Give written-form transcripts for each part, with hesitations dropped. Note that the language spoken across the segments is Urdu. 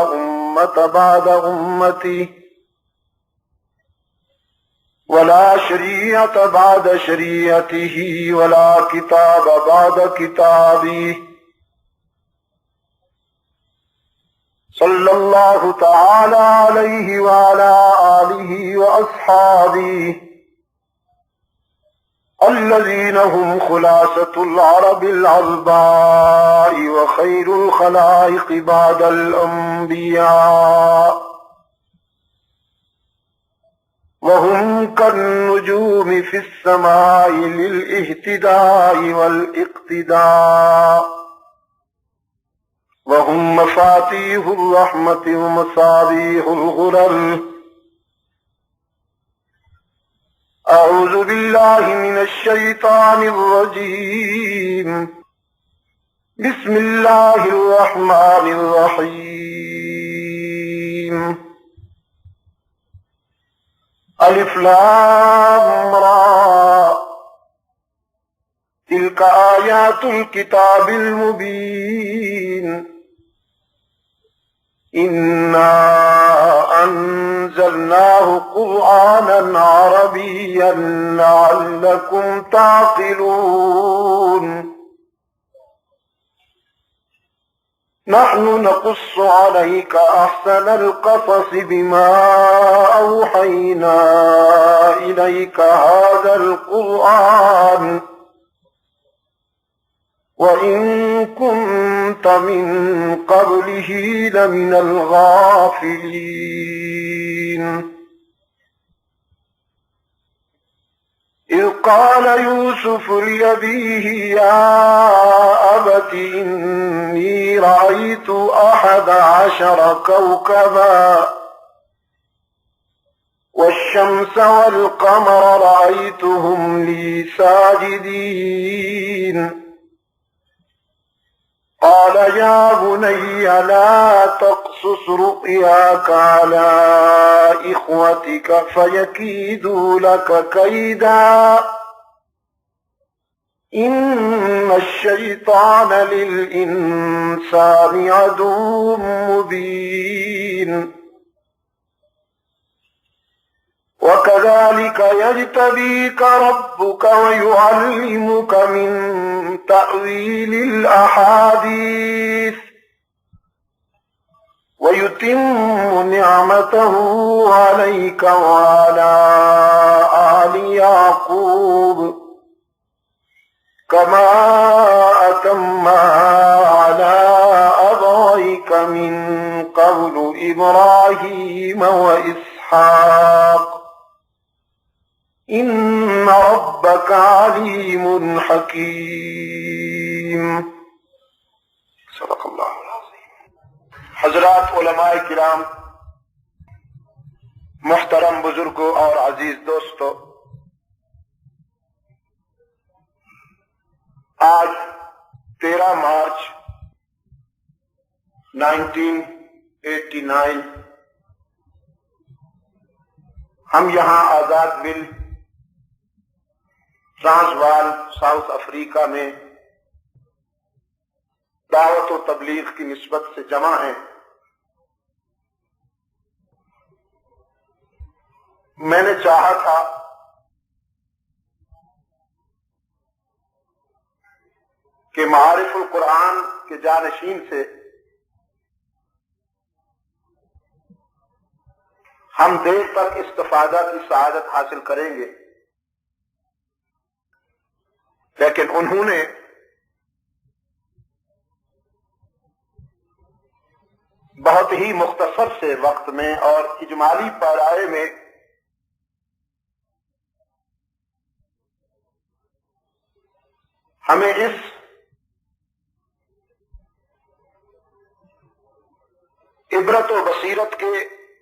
أمة بعد أمتي ولا شريعة بعد شريعته ولا كتاب بعد كتابه صلى الله تعالى عليه وعلى آله وأصحابه الذين هم خلاصة العرب العظباء وخير الخلائق بعد الأنبياء وهم كالنجوم في السماء للاهتداء والاقتداء وهم مفاتيح الرحمة ومصابيح الغرر. أعوذ بالله من الشيطان الرجيم. بسم الله الرحمن الرحيم. ألف لام را تلك آيات الكتاب المبين. إنا أنزلناه قرآنا عربيا لعلكم تعقلون. نحن نقص عليك أحسن القصص بما أوحينا إليك هذا القرآن وإن كنت من قبله لمن الغافلين. إذ قال يوسف لأبيه يا أبت إني رأيت 11 كوكبا والشمس والقمر رأيتهم لي ساجدين. قال يا بني لا تقصص رؤياك على إخوتك فيكيدوا لك كيدا إن الشيطان للإنسان عدو مبين. وكذلك يجتبيك ربك ويعلمك من تأويل الأحاديث ويتم نعمته عليك وعلى آل يعقوب كما أتمها على أبويك من قبل إبراهيم وإسحاق إن ربك عليم حكيم. صدق اللہ العظیم. حضرات علماء کرام، محترم بزرگوں اور عزیز دوستو، آج 13 مارچ 1989 ہم یہاں آزاد مل ٹرانسوال ساؤتھ افریقہ میں دعوت و تبلیغ کی نسبت سے جمع ہیں. میں نے چاہا تھا کہ معارف القرآن کے جانشین سے ہم دیر تک استفادہ کی سعادت حاصل کریں گے، لیکن انہوں نے بہت ہی مختصر سے وقت میں اور اجمالی پیرائے میں ہمیں اس عبرت و بصیرت کے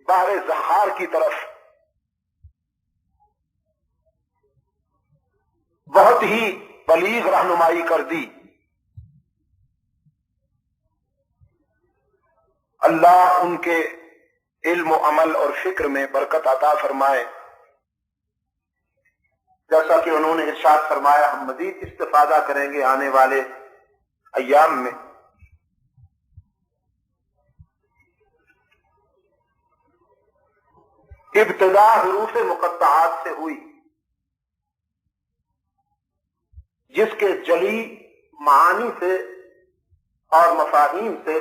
بحر ذخار کی طرف بہت ہی بلیغ رہنمائی کر دی. اللہ ان کے علم و عمل اور فکر میں برکت عطا فرمائے. جیسا کہ انہوں نے ارشاد فرمایا، ہم مزید استفادہ کریں گے آنے والے ایام میں. ابتدا حروف مقطعات سے ہوئی، جس کے جلی معانی سے اور مفاہیم سے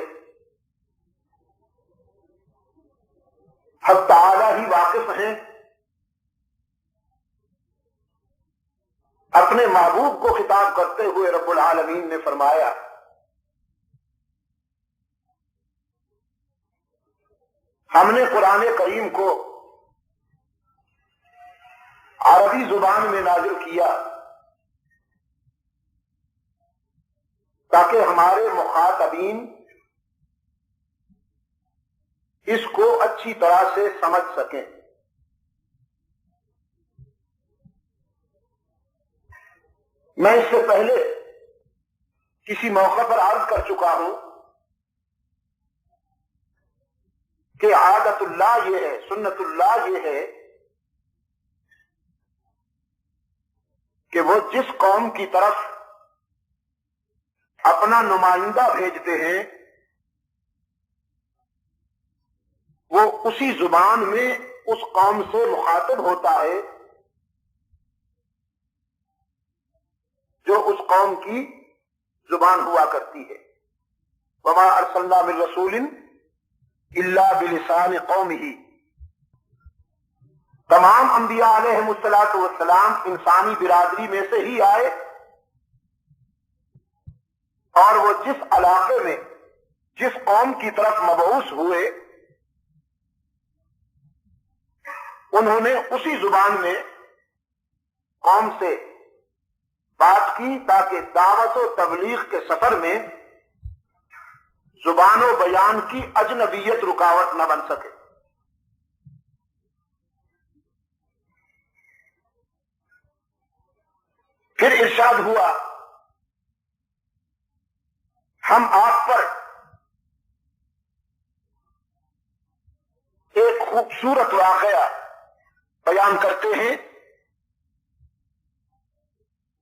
حق تعالی ہی واقف ہیں۔ اپنے محبوب کو خطاب کرتے ہوئے رب العالمین نے فرمایا ہم نے قرآن کریم کو عربی زبان میں نازل کیا تاکہ ہمارے مخاطبین اس کو اچھی طرح سے سمجھ سکیں۔ میں اس سے پہلے کسی موقع پر عرض کر چکا ہوں کہ عادت اللہ یہ ہے، سنت اللہ یہ ہے کہ وہ جس قوم کی طرف اپنا نمائندہ بھیجتے ہیں وہ اسی زبان میں اس قوم سے مخاطب ہوتا ہے جو اس قوم کی زبان ہوا کرتی ہے۔ وما ارسلنا من رسول الا بلسان قومہ، تمام انبیاء علیہم السلام انسانی برادری میں سے ہی آئے، اور وہ جس علاقے میں جس قوم کی طرف مبعوث ہوئے انہوں نے اسی زبان میں قوم سے بات کی تاکہ دعوت و تبلیغ کے سفر میں زبان و بیان کی اجنبیت رکاوٹ نہ بن سکے۔ پھر ارشاد ہوا ہم آپ پر ایک خوبصورت واقعہ بیان کرتے ہیں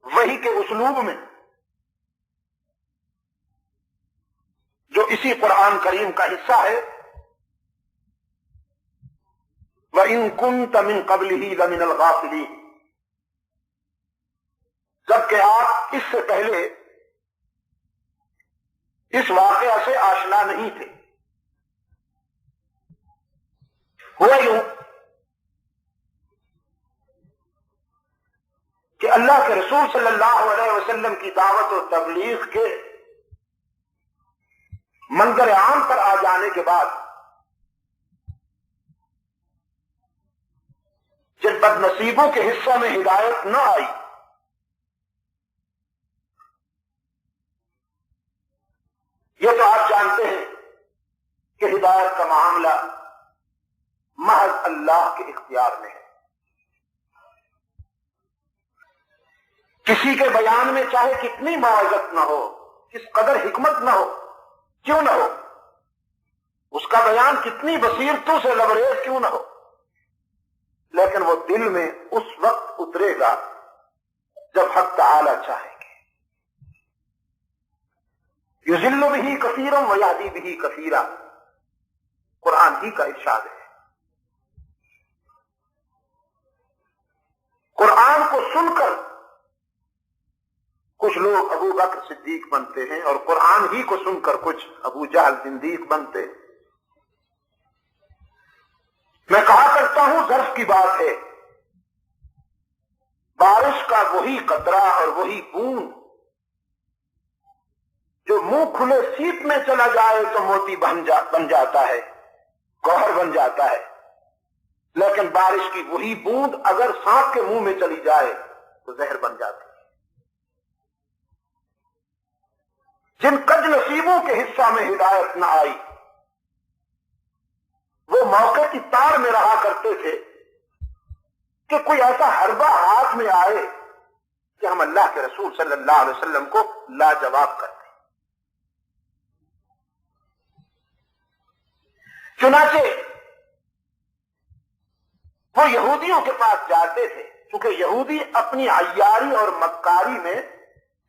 وحی کے اسلوب میں، جو اسی قرآن کریم کا حصہ ہے۔ وَإِن كُنتَ مِن قَبْلِهِ لَمِنَ الْغَافِلِينَ، جبکہ آپ اس سے پہلے اس واقعہ سے آشنا نہیں تھے۔ ہوا یوں کہ اللہ کے رسول صلی اللہ علیہ وسلم کی دعوت و تبلیغ کے منظر عام پر آ جانے کے بعد جن بد نصیبوں کے حصوں میں ہدایت نہ آئی، یہ تو آپ جانتے ہیں کہ ہدایت کا معاملہ محض اللہ کے اختیار میں ہے۔ کسی کے بیان میں چاہے کتنی موعظت نہ ہو، کس قدر حکمت نہ ہو، کیوں نہ ہو، اس کا بیان کتنی بصیرتوں سے لبریز کیوں نہ ہو، لیکن وہ دل میں اس وقت اترے گا جب حق تعالی چاہیں گے۔ یضل بہ کثیرا ویہدی بہ کثیرا، قرآن ہی کا ارشاد ہے۔ قرآن کو سن کر کچھ لوگ ابو بکر صدیق بنتے ہیں اور قرآن ہی کو سن کر کچھ ابو جہل زندیق بنتے ہیں۔ میں کہا کرتا ہوں ظرف کی بات ہے، بارش کا وہی قطرہ اور وہی بوند جو منہ کھلے سیپ میں چلا جائے تو موتی بن جاتا ہے، گوہر بن جاتا ہے، لیکن بارش کی وہی بوند اگر سانپ کے منہ میں چلی جائے تو زہر بن جاتی ہے۔ جن کج نصیبوں کے حصہ میں ہدایت نہ آئی وہ موقع کی تار میں رہا کرتے تھے کہ کوئی ایسا حربہ ہاتھ میں آئے کہ ہم اللہ کے رسول صلی اللہ علیہ وسلم کو لاجواب کرتے۔ چنانچہ وہ یہودیوں کے پاس جاتے تھے، چونکہ یہودی اپنی عیاری اور مکاری میں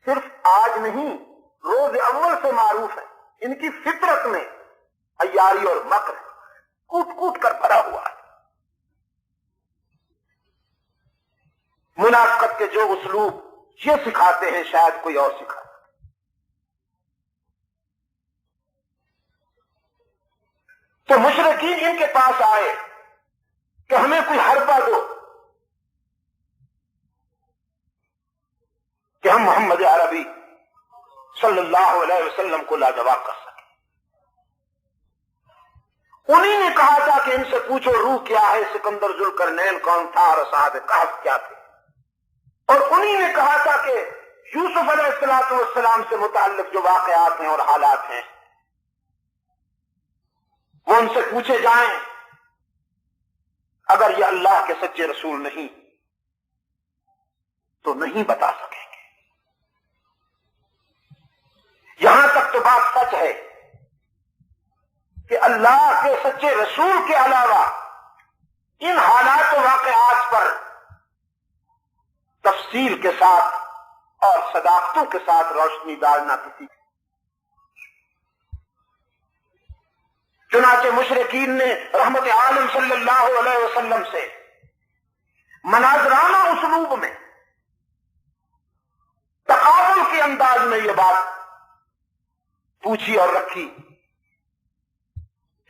صرف آج نہیں روز اول سے معروف ہے، ان کی فطرت میں عیاری اور مکر کوٹ کوٹ کر بھرا ہوا ہے۔ دعوت کے جو اسلوب یہ سکھاتے ہیں شاید کوئی اور سکھاتا۔ تو مشرکین ان کے پاس آئے کہ ہمیں کوئی حربہ دو کہ ہم محمد عربی صلی اللہ علیہ وسلم کو لاجواب کر سکیں۔ انہی نے کہا تھا کہ ان سے پوچھو روح کیا ہے، سکندر ذوالقرنین کون تھا اور اصحاب کہف کیا تھے، اور انہی نے کہا تھا کہ یوسف علیہ السلام سے متعلق جو واقعات ہیں اور حالات ہیں وہ ان سے پوچھے جائیں۔ اگر یہ اللہ کے سچے رسول نہیں تو نہیں بتا سکیں گے۔ یہاں تک تو بات سچ ہے کہ اللہ کے سچے رسول کے علاوہ ان حالات و واقعات پر تفصیل کے ساتھ اور صداقتوں کے ساتھ روشنی ڈالنا کسی۔ چنانچہ مشرکین نے رحمت عالم صلی اللہ علیہ وسلم سے مناظرانہ اسلوب میں تقابل کے انداز میں یہ بات پوچھی اور رکھی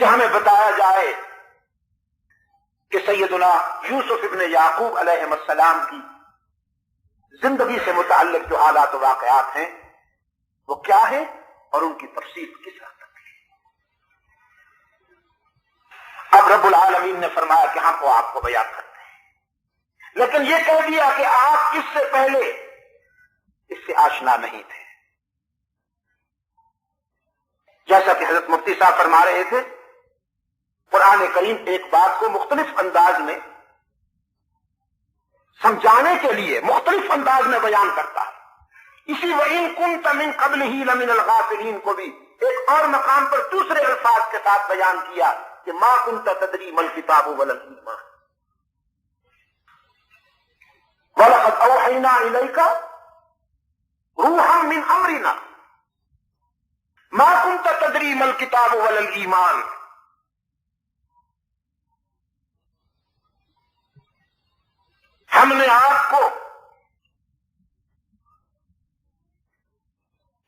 کہ ہمیں بتایا جائے کہ سیدنا یوسف ابن یعقوب علیہ السلام کی زندگی سے متعلق جو حالات و واقعات ہیں وہ کیا ہیں اور ان کی تفصیل کس حد تک ہے۔ اب رب العالمین نے فرمایا کہ ہم وہ آپ کو بیان کرتے ہیں، لیکن یہ کہہ دیا کہ آپ اس سے پہلے اس سے آشنا نہیں تھے۔ جیسا کہ حضرت مفتی صاحب فرما رہے تھے، قرآن کریم ایک بات کو مختلف انداز میں سمجھانے کے لیے مختلف انداز میں بیان کرتا ہے۔ اسی وَإِن كُنتَ مِن قَبْلِهِ لَمِنَ الْغَافِلِينَ کو بھی ایک اور مقام پر دوسرے الفاظ کے ساتھ بیان کیا کہ مَا كُنتَ تَدْرِي مَا الْكِتَابُ وَلَا الْإِيمَانُ وَلَقَدْ أَوْحَيْنَا إِلَيْكَ رُوحًا مِّنْ أَمْرِنَا مَا كُنتَ تَدْرِي مَا الْكِتَابُ وَلَا الْإِيمَانُ۔ ہم نے آپ کو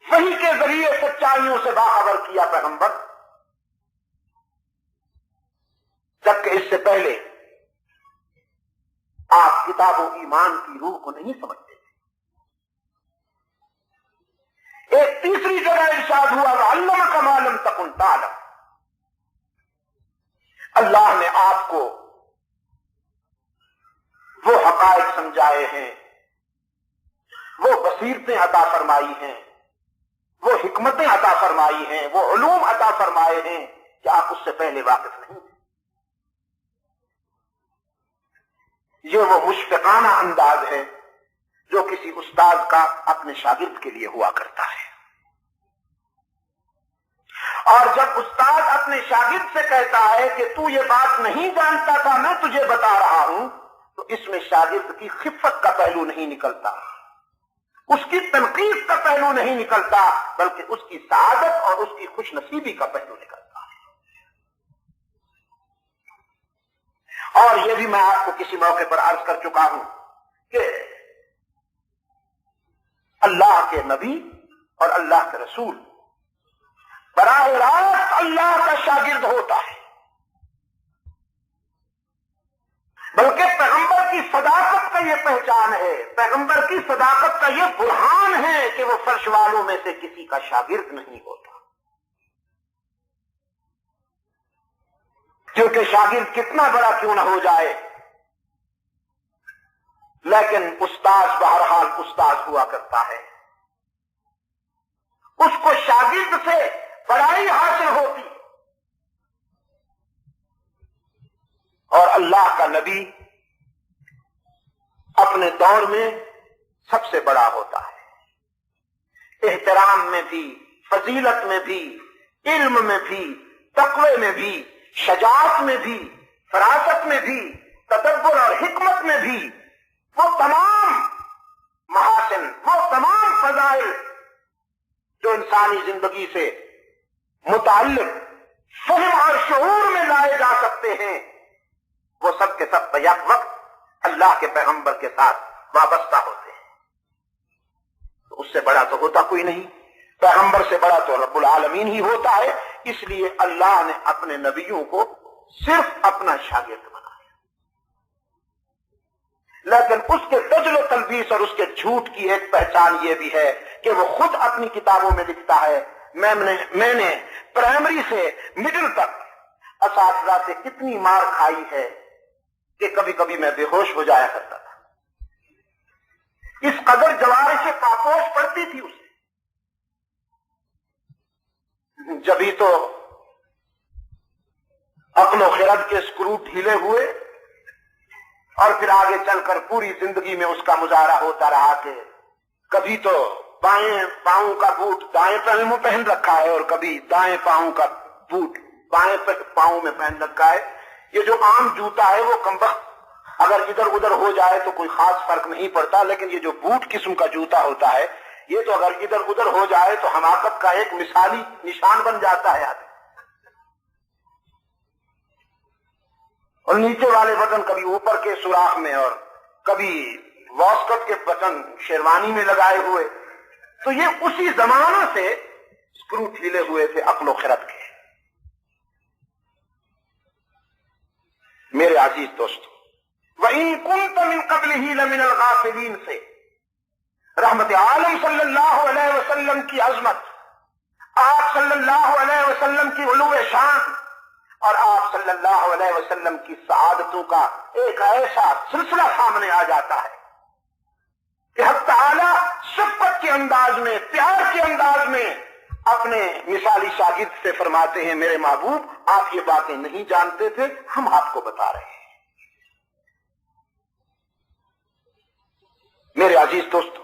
وحی کے ذریعے سچائیوں سے باخبر کیا پیغمبر، جبکہ اس سے پہلے آپ کتاب و ایمان کی روح کو نہیں سمجھتے تھے۔ ایک تیسری جگہ ارشاد ہوا وَعَلَّمَكَ مَا لَمْ تَكُنْ تَعْلَمْ، اللہ نے آپ کو وہ حقائق سمجھائے ہیں، وہ بصیرتیں عطا فرمائی ہیں، وہ حکمتیں عطا فرمائی ہیں، وہ علوم عطا فرمائے ہیں کہ آپ اس سے پہلے واقف نہیں تھے۔ یہ وہ مشفقانہ انداز ہے جو کسی استاد کا اپنے شاگرد کے لیے ہوا کرتا ہے، اور جب استاد اپنے شاگرد سے کہتا ہے کہ تو یہ بات نہیں جانتا تھا میں تجھے بتا رہا ہوں، تو اس میں شاگرد کی خفت کا پہلو نہیں نکلتا، اس کی تنقید کا پہلو نہیں نکلتا، بلکہ اس کی سعادت اور اس کی خوش نصیبی کا پہلو نکلتا ہے۔ اور یہ بھی میں آپ کو کسی موقع پر عرض کر چکا ہوں کہ اللہ کے نبی اور اللہ کے رسول براہ راست اللہ کا شاگرد ہوتا ہے، بلکہ پیغمبر کی صداقت کا یہ پہچان ہے، پیغمبر کی صداقت کا یہ برہان ہے کہ وہ فرش والوں میں سے کسی کا شاگرد نہیں ہوتا، کیونکہ شاگرد کتنا بڑا کیوں نہ ہو جائے لیکن استاذ بہرحال استاذ ہوا کرتا ہے، اس کو شاگرد سے بڑائی حاصل ہوتی، اور اللہ کا نبی اپنے دور میں سب سے بڑا ہوتا ہے، احترام میں بھی، فضیلت میں بھی، علم میں بھی، تقوی میں بھی، شجاعت میں بھی، فراست میں بھی، تدبر اور حکمت میں بھی، وہ تمام محاسن، وہ تمام فضائل جو انسانی زندگی سے متعلق فہم اور شعور میں لائے جا سکتے ہیں، وہ سب کے سب بیک وقت اللہ کے پیغمبر کے ساتھ وابستہ ہوتے ہیں، تو اس سے بڑا تو ہوتا کوئی نہیں، پیغمبر سے بڑا تو رب العالمین ہی ہوتا ہے۔ اس لیے اللہ نے اپنے نبیوں کو صرف اپنا شاگرد بنایا، لیکن اس کے دجل و تلبیس اور اس کے جھوٹ کی ایک پہچان یہ بھی ہے کہ وہ خود اپنی کتابوں میں لکھتا ہے میں نے پرائمری سے مڈل تک اساتذہ سے اتنی مار کھائی ہے کہ کبھی کبھی میں بے ہوش ہو جایا کرتا تھا، اس قدر جوارح سے پاپوش پڑتی تھی اسے۔ جبھی تو عقل و خرد کے سکرو ڈھیلے ہوئے اور پھر آگے چل کر پوری زندگی میں اس کا مظاہرہ ہوتا رہا کہ کبھی تو بائیں پاؤں کا بوٹ دائیں پاؤں میں پہن رکھا ہے اور کبھی دائیں پاؤں کا بوٹ بائیں پاؤں میں پہن رکھا ہے۔ یہ جو عام جوتا ہے وہ کمبخت اگر ادھر ادھر ہو جائے تو کوئی خاص فرق نہیں پڑتا، لیکن یہ جو بوٹ قسم کا جوتا ہوتا ہے یہ تو اگر ادھر ادھر ہو جائے تو حماقت کا ایک مثالی نشان بن جاتا ہے آدمی۔ اور نیچے والے بٹن کبھی اوپر کے سوراخ میں اور کبھی واسکٹ کے بٹن شیروانی میں لگائے ہوئے، تو یہ اسی زمانہ سے سکرو ڈھیلے ہوئے تھے عقل و خرد کے۔ میرے عزیز دوستو، وَإِن كُنتَ مِن قَبْلِهِ لَمِنَ الْغَافِلِينَ سے رحمت عالم صلی اللہ علیہ وسلم کی عظمت، آپ صلی اللہ علیہ وسلم کی علو شان اور آپ صلی اللہ علیہ وسلم کی سعادتوں کا ایک ایسا سلسلہ سامنے آ جاتا ہے کہ حق تعالی شفقت کے انداز میں، پیار کے انداز میں اپنے مثالی شاگرد سے فرماتے ہیں میرے محبوب آپ یہ باتیں نہیں جانتے تھے، ہم آپ کو بتا رہے ہیں۔ میرے عزیز دوستو،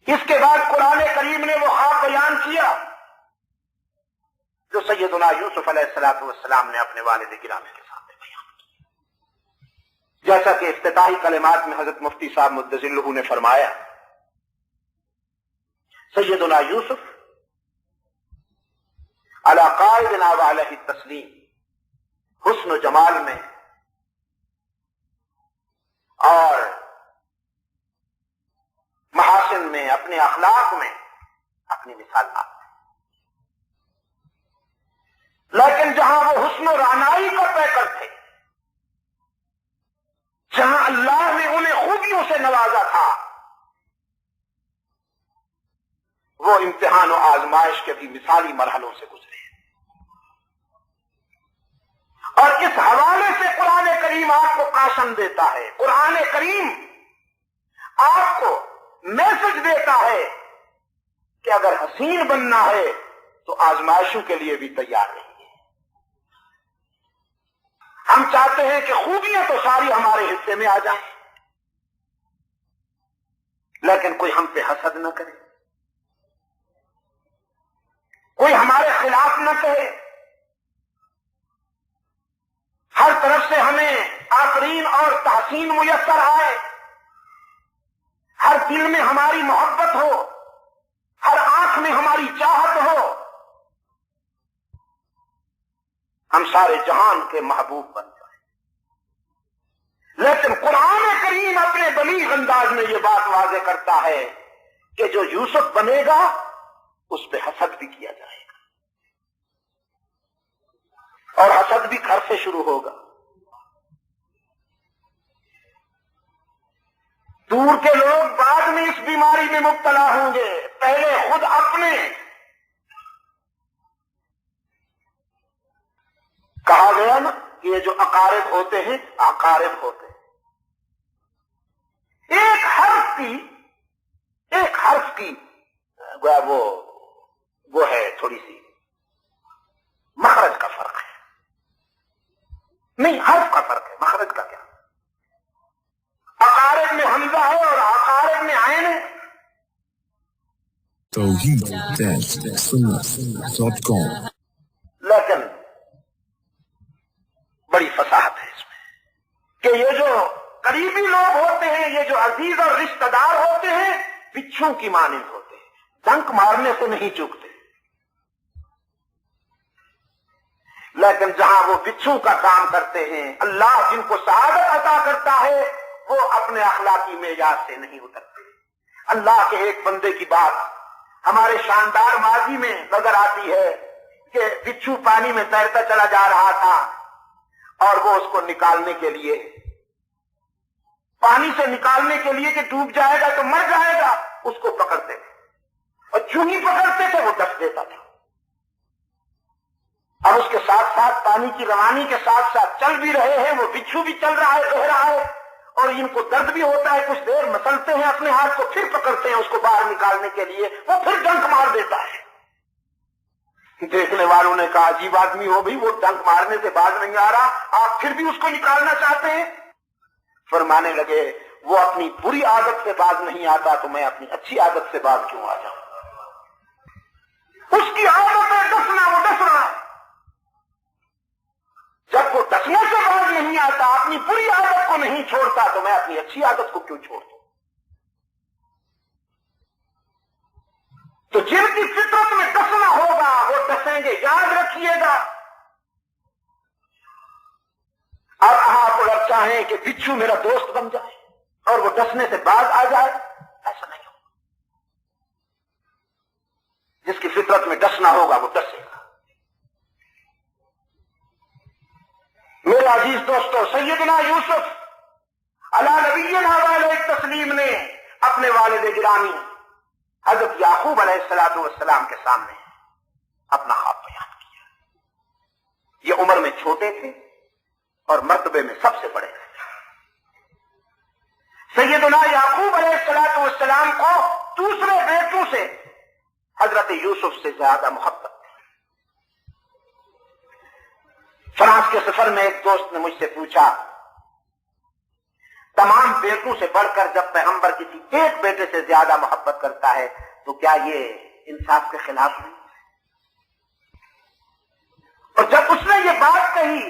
اس کے بعد قرآن کریم نے وہ خواب بیان کیا جو سیدنا یوسف علیہ السلام نے اپنے والد گرامی کے سامنے بیان کیا، جیسا کہ افتتاحی کلمات میں حضرت مفتی صاحب مدظلہ نے فرمایا، سیدنا یوسف علی قائدنا وعلیہ التسلیم، حسن و جمال میں اور محاسن میں، اپنے اخلاق میں اپنی مثال آپ ہے، لیکن جہاں وہ حسن و رعنائی کا پیکر تھے، جہاں اللہ نے انہیں خوبیوں سے نوازا تھا، وہ امتحان و آزمائش کے بھی مثالی مرحلوں سے گزرے۔ اور اس حوالے سے قرآن کریم آپ کو کاشن دیتا ہے، قرآن کریم آپ کو میسج دیتا ہے کہ اگر حسین بننا ہے تو آزمائشوں کے لیے بھی تیار رہیے۔ ہم چاہتے ہیں کہ خوبیاں تو ساری ہمارے حصے میں آ جائیں، لیکن کوئی ہم پہ حسد نہ کرے، کوئی ہمارے خلاف نہ کہے، ہر طرف سے ہمیں آفرین اور تحسین میسر آئے، ہر دل میں ہماری محبت ہو، ہر آنکھ میں ہماری چاہت ہو، ہم سارے جہان کے محبوب بن جائیں۔ لیکن قرآن کریم اپنے بلیغ انداز میں یہ بات واضح کرتا ہے کہ جو یوسف بنے گا اس پہ حسد بھی کیا جائے گا، اور حسد بھی گھر سے شروع ہوگا۔ دور کے لوگ بعد میں اس بیماری میں مبتلا ہوں گے، پہلے خود اپنے۔ کہا گیا نا کہ یہ جو اقارب ہوتے ہیں اقارب ہوتے ہیں، ایک حرف کی گویا وہ ہے تھوڑی سی مخرج کا فرق ہے، نہیں حرف کا فرق ہے، مخرج کا کیا؟ اقارب میں حمزہ ہے اور اقارب میں عین ہے۔ توحید.com لیکن بڑی فصاحت ہے اس میں کہ یہ جو قریبی لوگ ہوتے ہیں، یہ جو عزیز اور رشتہ دار ہوتے ہیں، بچھو کی مانند ہوتے ہیں، ڈنک مارنے سے نہیں چوکتے، لیکن جہاں وہ بچھو کا کام کرتے ہیں، اللہ جن کو سعادت عطا کرتا ہے وہ اپنے اخلاقی معیار سے نہیں اترتے۔ اللہ کے ایک بندے کی بات ہمارے شاندار ماضی میں نظر آتی ہے کہ بچھو پانی میں تیرتا چلا جا رہا تھا اور وہ اس کو نکالنے کے لیے، پانی سے نکالنے کے لیے کہ ڈوب جائے گا تو مر جائے گا، اس کو پکڑتے تھے اور جو ہی پکڑتے تھے وہ ڈس دیتا تھا۔ اب اس کے ساتھ ساتھ پانی کی روانی کے ساتھ ساتھ چل بھی رہے ہیں، وہ بچھو بھی چل رہا ہے، بہ رہا ہے، اور ان کو درد بھی ہوتا ہے، کچھ دیر مسلتے ہیں اپنے ہاتھ کو، پھر پکڑتے ہیں اس کو باہر نکالنے کے لیے، وہ پھر ڈنک مار دیتا ہے۔ دیکھنے والوں نے کہا عجیب آدمی ہو بھائی، وہ ڈنک مارنے سے باز نہیں آ رہا، آپ پھر بھی اس کو نکالنا چاہتے ہیں؟ فرمانے لگے وہ اپنی بری عادت سے باز نہیں آتا تو میں اپنی اچھی عادت سے باز کیوں آ جاؤں؟ اس کی عادت ہے ڈسنا، وہ ڈس رہا ہے۔ جب وہ ڈسنے سے باز نہیں آتا، اپنی بری عادت کو نہیں چھوڑتا تو میں اپنی اچھی عادت کو کیوں چھوڑ دوں؟ تو جن کی فطرت میں ڈسنا ہوگا وہ ڈسیں گے، یاد رکھیے گا۔ اب آپ اگر چاہیں کہ بچھو میرا دوست بن جائے اور وہ ڈسنے سے باز آ جائے، ایسا نہیں ہوگا۔ جس کی فطرت میں ڈسنا ہوگا وہ ڈسے گا۔ میرے عزیز دوستو، سیدنا یوسف علی نبینا علیہ التسلیم نے اپنے والد گرامی حضرت یعقوب علیہ السلام کے سامنے اپنا خواب بیان کیا۔ یہ عمر میں چھوٹے تھے اور مرتبے میں سب سے بڑے تھے۔ سیدنا یعقوب علیہ السلام کو دوسرے بیٹوں سے حضرت یوسف سے زیادہ محبت تھی۔ فرانس کے سفر میں ایک دوست نے مجھ سے پوچھا، تمام بیٹوں سے بڑھ کر جب پیغمبر کسی ایک بیٹے سے زیادہ محبت کرتا ہے تو کیا یہ انصاف کے خلاف نہیں؟ اور جب اس نے یہ بات کہی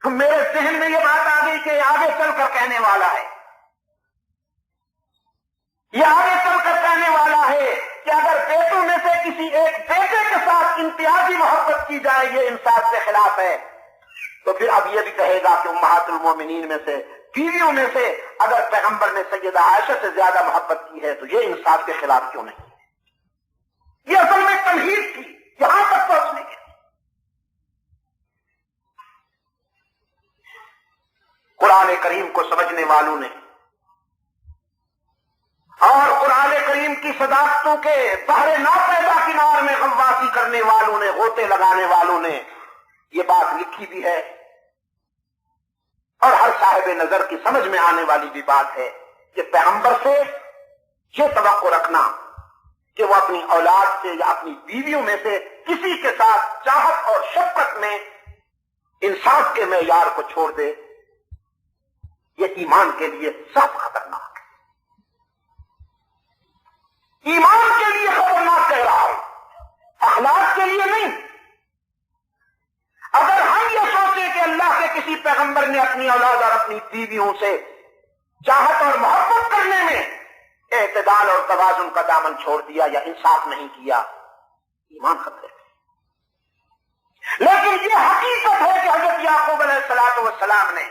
تو میرے ذہن میں یہ بات آ گئی کہ آگے چل کر کہنے والا ہے، یہ آگے چل کر کہنے والا ہے کہ اگر بیٹوں میں سے کسی ایک بیٹے کے ساتھ امتیازی محبت کی جائے یہ انصاف کے خلاف ہے، تو پھر اب یہ بھی کہے گا کہ امہات المومنین میں سے، بیویوں میں سے اگر پیغمبر نے سیدہ عائشہ سے زیادہ محبت کی ہے تو یہ انصاف کے خلاف کیوں نہیں؟ یہ اصل میں تمہید تھی یہاں تک پہنچنے کی۔ قرآن کریم کو سمجھنے والوں نے اور قرآن کریم کی صداقتوں کے بحر ناپیدا کنار میں غواصی کرنے والوں نے، غوطے لگانے والوں نے یہ بات لکھی بھی ہے، اور ہر صاحب نظر کی سمجھ میں آنے والی بھی بات ہے کہ پیغمبر سے یہ توقع رکھنا کہ وہ اپنی اولاد سے یا اپنی بیویوں میں سے کسی کے ساتھ چاہت اور شفقت میں انصاف کے معیار کو چھوڑ دے، یہ ایمان کے لیے سخت خطرناک ہے۔ ایمان کے لیے خطرناک کہہ رہا ہوں، اخلاق کے لیے نہیں۔ اگر ہم یہ سوچیں کہ اللہ کے کسی پیغمبر نے اپنی اولاد اور اپنی بیویوں سے چاہت اور محبت کرنے میں اعتدال اور توازن کا دامن چھوڑ دیا یا انصاف نہیں کیا، ایمان خطرے میں۔ لیکن یہ حقیقت ہے کہ حضرت یعقوب علیہ السلام نے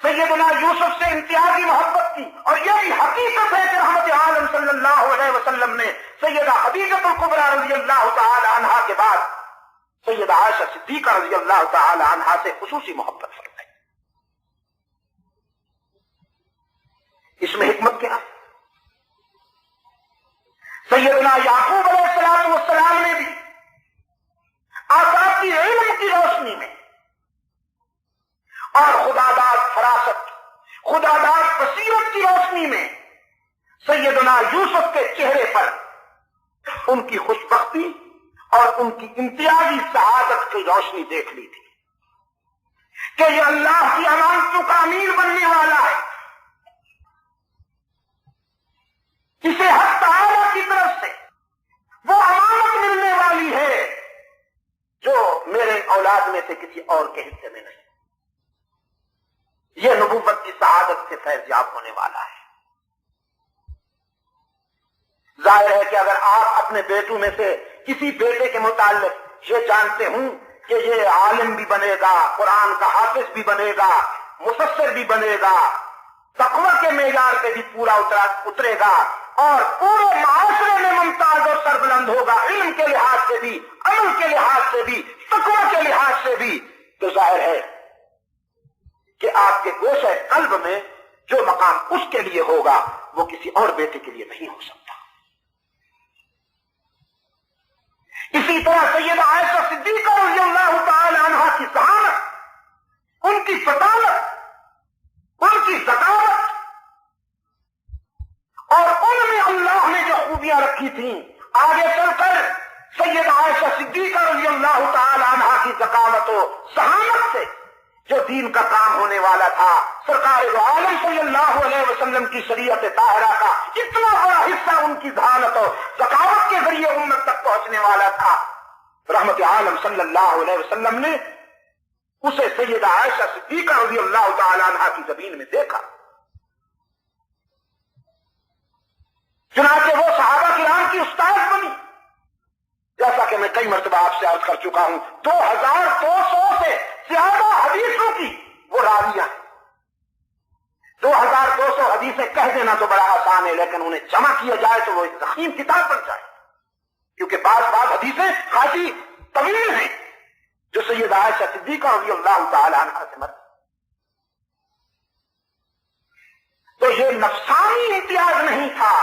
سیدنا یوسف سے امتیازی محبت کی، اور یہی حقیقت ہے کہ رحمت عالم صلی اللہ علیہ وسلم نے سیدہ خدیجہ الکبریٰ رضی اللہ تعالی عنہا کے بعد سیدہ عائشہ صدیقہ رضی اللہ تعالی عنہا سے خصوصی محبت فرمائی۔ اس میں حکمت کیا ہے؟ سیدنا یعقوب علیہ السلام نے بھی آفاقی علم کی روشنی میں اور خداداد فراست، خداداد بصیرت کی روشنی میں سیدنا یوسف کے چہرے پر ان کی خوش بختی اور ان کی امتیازی سعادت کی روشنی دیکھ لی تھی کہ یہ اللہ کی امانتوں کا امیر بننے والا ہے، اسے حق تعالی کی طرف سے وہ امانت ملنے والی ہے جو میرے اولاد میں سے کسی اور کے حصے میں نہیں۔ یہ نبوت کی سعادت سے فیض یاب ہونے والا ہے۔ ظاہر ہے کہ اگر آپ اپنے بیٹوں میں سے کسی بیٹے کے متعلق یہ جانتے ہوں کہ یہ عالم بھی بنے گا، قرآن کا حافظ بھی بنے گا، مفسر بھی بنے گا، تقوی کے معیار پہ بھی پورا اترے گا اور پورے معاشرے میں ممتاز اور سربلند ہوگا، علم کے لحاظ سے بھی، عمل کے لحاظ سے بھی، تقوی کے لحاظ سے بھی۔ تو ظاہر ہے کہ آپ کے گوشہ قلب میں جو مقام اس کے لیے ہوگا وہ کسی اور بیٹے کے لیے نہیں ہو سکتا۔ اسی طرح سیدہ عائشہ صدیقہ رضی اللہ تعالی عنہا کی ذہانت، ان کی فطانت، ان کی ذکاوت اور ان میں اللہ نے جو خوبیاں رکھی تھیں، آگے چل کر سیدہ عائشہ صدیقہ رضی اللہ تعالی عنہا کی ذکاوت و ذہانت سے جو دین کا کام ہونے والا تھا، سرکار دو عالم صلی اللہ علیہ وسلم کی شریعت طاہرہ کا اتنا بڑا حصہ ان کی ذہانت و ذکاوت کے ذریعے امت تک پہنچنے والا تھا، رحمت عالم صلی اللہ علیہ وسلم نے اسے سیدہ عائشہ صدیقہ رضی اللہ تعالی عنہا کی زمین میں دیکھا۔ چنانچہ وہ صحابہ کرام کی استاد بنی، جیسا کہ میں کئی مرتبہ آپ سے عرض کر چکا ہوں، 2200 سے زیادہ حدیثوں کی وہ راویہ ہیں۔ 2200 حدیثیں کہہ دینا تو بڑا آسان ہے، لیکن انہیں جمع کیا جائے تو وہ ایک ضخیم کتاب بن جائے، کیونکہ بعض حدیثیں خاصی طویل ہیں جو سیدہ عائشہ صدیقہ رضی اللہ تعالی عنہا سے مرد۔ تو یہ نفسانی امتیاز نہیں تھا،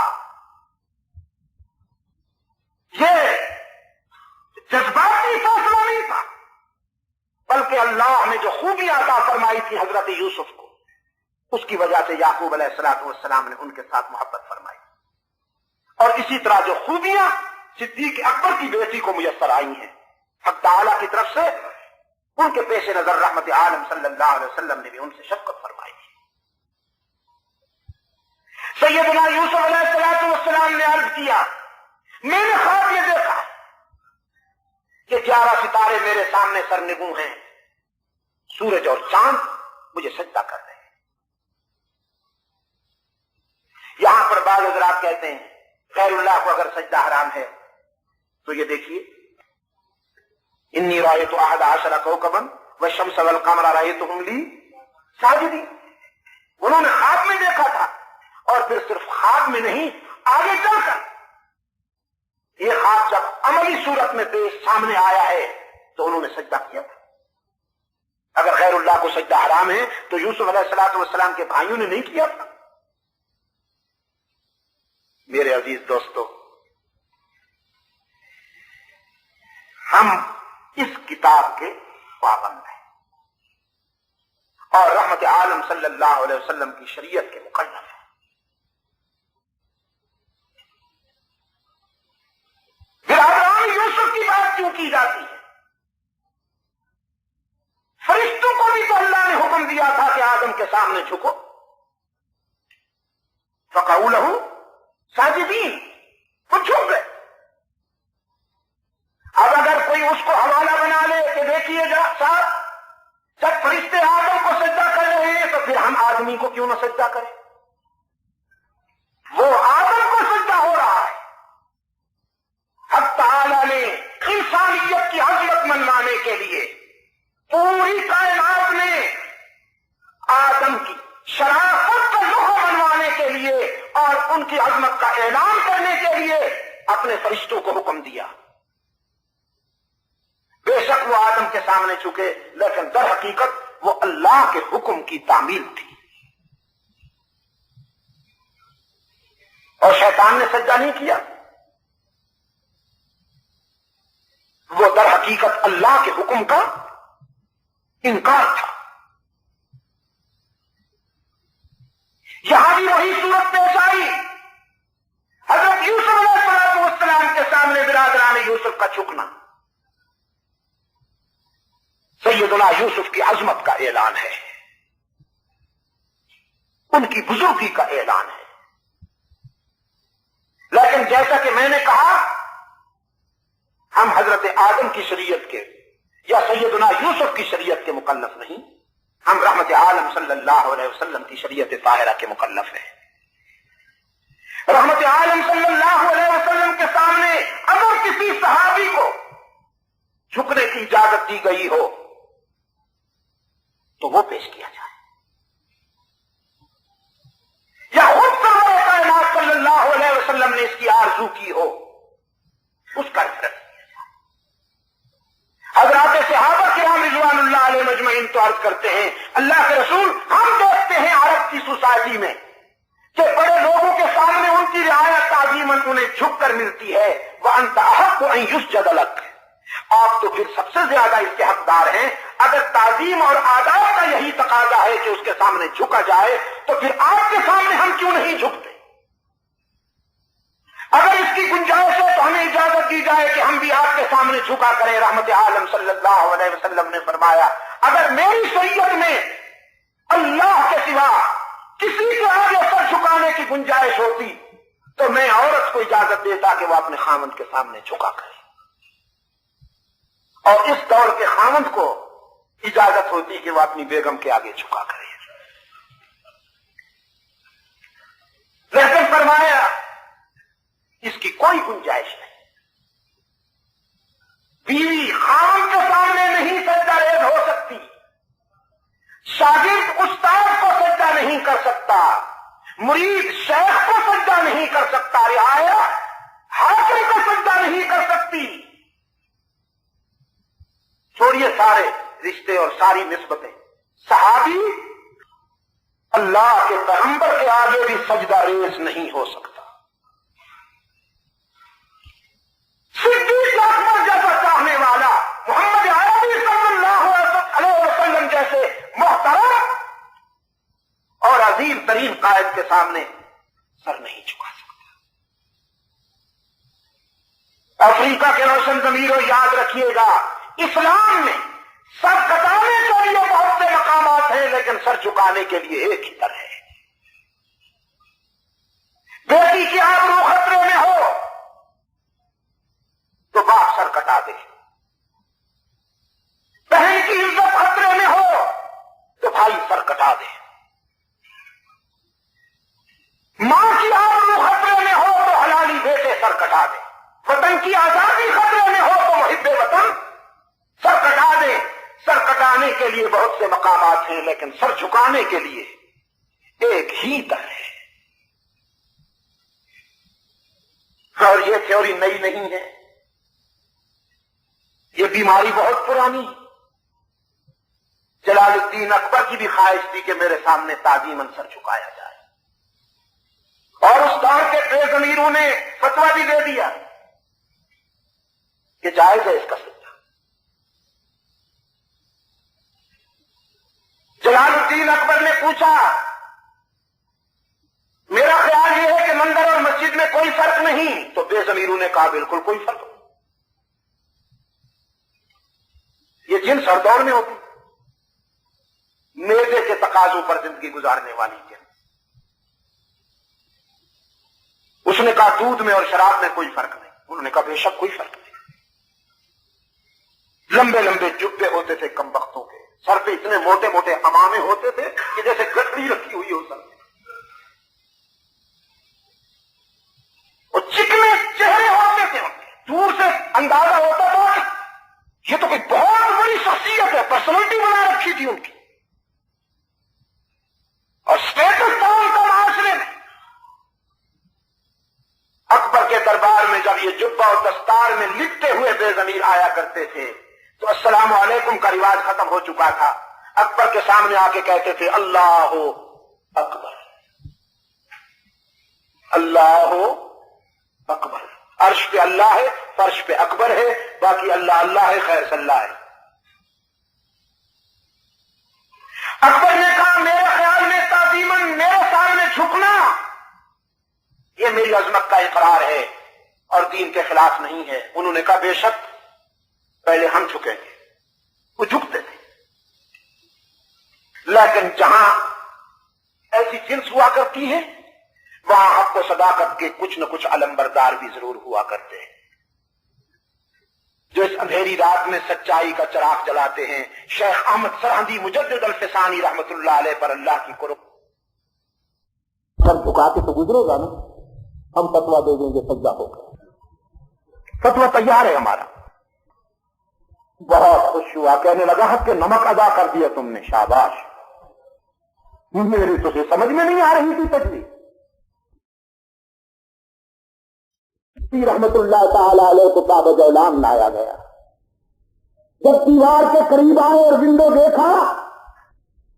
یہ جذباتی فیصلہ نہیں تھا، بلکہ اللہ نے جو خوبیاں عطا فرمائی تھی حضرت یوسف کو، اس کی وجہ سے یعقوب علیہ السلام نے ان کے ساتھ محبت فرمائی، اور اسی طرح جو خوبیاں صدیق اکبر کی بیٹی کو میسر آئی ہیں، حق تعالیٰ کی طرف سے ان کے پیش نظر رحمت عالم صلی اللہ علیہ وسلم نے بھی ان سے شفقت فرمائی تھی۔ سیدنا یوسف علیہ السلام نے عرض کیا، میں نے خواب یہ دیکھا کہ 11 ستارے میرے سامنے سرنگوں ہیں، سورج اور چاند مجھے سجدہ کر رہے ہیں۔ یہاں پر بعض حضرات کہتے ہیں غیر اللہ کو اگر سجدہ حرام ہے تو یہ دیکھیے، انی رأیت 11 کوكبا والشمس والقمر رأیتهم لی ساجدین، انہوں نے خواب میں دیکھا تھا، اور پھر صرف خواب میں نہیں، آگے چل کر یہ خواب جب عملی صورت میں پیش سامنے آیا ہے تو انہوں نے سجدہ کیا تھا۔ اگر غیر اللہ کو سجدہ حرام ہے تو یوسف علیہ السلام کے بھائیوں نے نہیں کیا تھا۔ میرے عزیز دوستو، ہم اس کتاب کے پابند ہیں اور رحمت عالم صلی اللہ علیہ وسلم کی شریعت کے مکلف ہیں۔ برادران یوسف کی بات کیوں کی جاتی ہے؟ فرشتوں کو بھی تو اللہ نے حکم دیا تھا کہ آدم کے سامنے جھکو، فقعوا لہ ساجدین، وہ جھک گئے۔ اب اگر کوئی اس کو حوالہ بنا لے کہ دیکھیے صاحب، جب فرشتے آدم کو سجدہ کر رہے ہیں تو پھر ہم آدمی کو کیوں نہ سجدہ کریں؟ وہ آدم کو سجدہ ہو رہا ہے۔ حق تعالی نے انسانیت کی عظمت منوانے کے لیے، پوری کائنات میں آدم کی شرافت کا لوہا منوانے کے لیے اور ان کی عظمت کا اعلان کرنے کے لیے اپنے فرشتوں کو حکم دیا۔ بے شک وہ آدم کے سامنے جھکے، لیکن در حقیقت وہ اللہ کے حکم کی تعمیل تھی، اور شیطان نے سجدہ نہیں کیا، وہ در حقیقت اللہ کے حکم کا انکار تھا۔ یہاں بھی وہی صورت پیش آئی، حضرت یوسف علیہ السلام کے سامنے برادران یوسف کا جھکنا سیدنا یوسف کی عظمت کا اعلان ہے، ان کی بزرگی کا اعلان ہے۔ لیکن جیسا کہ میں نے کہا، ہم حضرت آدم کی شریعت کے یا سیدنا یوسف کی شریعت کے مکلف نہیں، ہم رحمت عالم صلی اللہ علیہ وسلم کی شریعت طاہرہ کے مکلف ہیں۔ رحمت عالم صلی اللہ علیہ وسلم کے سامنے اگر کسی صحابی کو جھکنے کی اجازت دی گئی ہو تو وہ پیش کیا جائے۔ معین تو عرض کرتے ہیں اللہ کے رسول ہم دیکھتے ہیں عرب کی سوسائٹی میں کہ بڑے لوگوں کے سامنے ان کی رعایت تعظیماً انہیں جھک کر ملتی ہے، وَأَنْتَ أَحَقُّ أَنْ يُسْجَدَ لَكَ، آپ تو پھر سب سے زیادہ اس کے حقدار ہیں۔ اگر تعظیم اور آداب کا یہی تقاضا ہے کہ اس کے سامنے جھکا جائے تو پھر آپ کے سامنے ہم کیوں نہیں جھکتے؟ اگر اس کی گنجائش ہے تو ہمیں اجازت دی جائے کہ ہم بھی آپ کے سامنے جھکا کریں۔ رحمت عالم صلی اللہ علیہ وسلم نے فرمایا اگر میری شریعت میں اللہ کے سوا کسی کے آگے سر جھکانے کی گنجائش ہوتی تو میں عورت کو اجازت دیتا کہ وہ اپنے خاوند کے سامنے جھکا کرے، اور اس دور کے خاوند کو اجازت ہوتی کہ وہ اپنی بیگم کے آگے جھکا کرے۔ لیکن فرمایا اس کی کوئی گنجائش نہیں، بیوی خاوند کے سامنے نہیں سجدہ ریز ہو سکتی، شاگرد استاد کو سجدہ نہیں کر سکتا، مرید شیخ کو سجدہ نہیں کر سکتا، رعایا حاکم کو سجدہ نہیں کر سکتی۔ چھوڑیے سارے رشتے اور ساری نسبتیں، صحابی اللہ کے پیغمبر کے آگے بھی سجدہ ریز نہیں ہو سکتا۔ صدیق اکبر جیسا چاہنے والا، محمد عربی صلی اللہ علیہ وسلم جیسے محترم اور عظیم ترین قائد کے سامنے سر نہیں جھکا سکتا۔ افریقہ کے روشن ضمیروں یاد رکھیے گا، اسلام میں سر کٹانے کے لیے بہت سے مقامات ہیں لیکن سر جھکانے کے لیے ایک ہی در ہے۔ بیٹی کی آبرو خطرے میں ہو تو باپ سر کٹا دے، بہن کی عزت خطرے میں ہو تو بھائی سر کٹا دے، ماں کی آبرو خطرے میں ہو تو حلالی بیٹے سر کٹا دے، وطن کی آزادی خطرے میں ہو تو محب وطن سر کٹا دے۔ سر کٹانے کے لیے بہت سے مقامات ہیں لیکن سر جھکانے کے لیے ایک ہی در ہے۔ اور یہ تھیوری نئی نہیں ہے، یہ بیماری بہت پرانی ہے۔ جلال الدین اکبر کی بھی خواہش تھی کہ میرے سامنے تعظیماً سر جھکایا جائے، اور اس دور کے بے ضمیروں نے فتویٰ بھی دے دیا کہ جائز ہے اس کا سجدہ۔ جلال الدین اکبر نے پوچھا میرا خیال یہ ہے کہ مندر اور مسجد میں کوئی فرق نہیں، تو بے ضمیروں نے کہا بالکل کوئی فرق نہیں، یہ جن سردور میں ہوتی، میدے کے تقاضوں پر زندگی گزارنے والی جن۔ اس نے کہا دودھ میں اور شراب میں کوئی فرق نہیں، انہوں نے کہا بے شک کوئی فرق نہیں۔ لمبے لمبے جبے ہوتے تھے کم بختوں کے، سر پہ اتنے موٹے موٹے امامے ہوتے تھے کہ جیسے گٹری رکھی ہوئی ہو سر پہ، اور چکنے چہرے ہوتے تھے، دور سے اندازہ ہوتا تھا یہ تو کوئی بہت بڑی شخصیت ہے، پرسنالٹی بنا رکھی تھی ان کی، اور اسٹیٹس تھا ان کا معاشرے میں۔ اکبر کے دربار میں جب یہ جبہ اور دستار میں لکھتے ہوئے بے ضمیر آیا کرتے تھے تو السلام علیکم کا رواج ختم ہو چکا تھا، اکبر کے سامنے آ کے کہتے تھے اللہ اکبر، اللہ اکبر، عرش پہ اللہ ہے، فرش پہ اکبر ہے، باقی اللہ اللہ ہے، خیر صلی اللہ ہے۔ اکبر نے کہا میرے خیال میں تعظیماً میرے سامنے جھکنا یہ میری عظمت کا اقرار ہے اور دین کے خلاف نہیں ہے۔ انہوں نے کہا بے شک پہلے ہم جھکیں گے، وہ جھکتے تھے، لیکن جہاں ایسی جنس ہوا کرتی ہے وہاں حق و صداقت کے کچھ نہ کچھ علمبردار بھی ضرور ہوا کرتے ہیں، جو اس اندھیری رات میں سچائی کا چراغ جلاتے ہیں۔ شیخ احمد سرہندی مجدد الفسانی رحمت اللہ علیہ پر اللہ کی قرب سر جھکا کے تو گزرے گا نا، ہم فتویٰ دے دیں گے سجدہ ہو کر، فتویٰ تیار ہے ہمارا۔ بہت خوش ہوا، کہنے لگا حق کے نمک ادا کر دیا تم نے، شاباش، میری تو سمجھ میں نہیں آ رہی تھی تجویز۔ رحمت اللہ تعالی علیہ کو کعبہ جولان لایا گیا، جب دیوار کے قریب آئے اور ونڈو دیکھا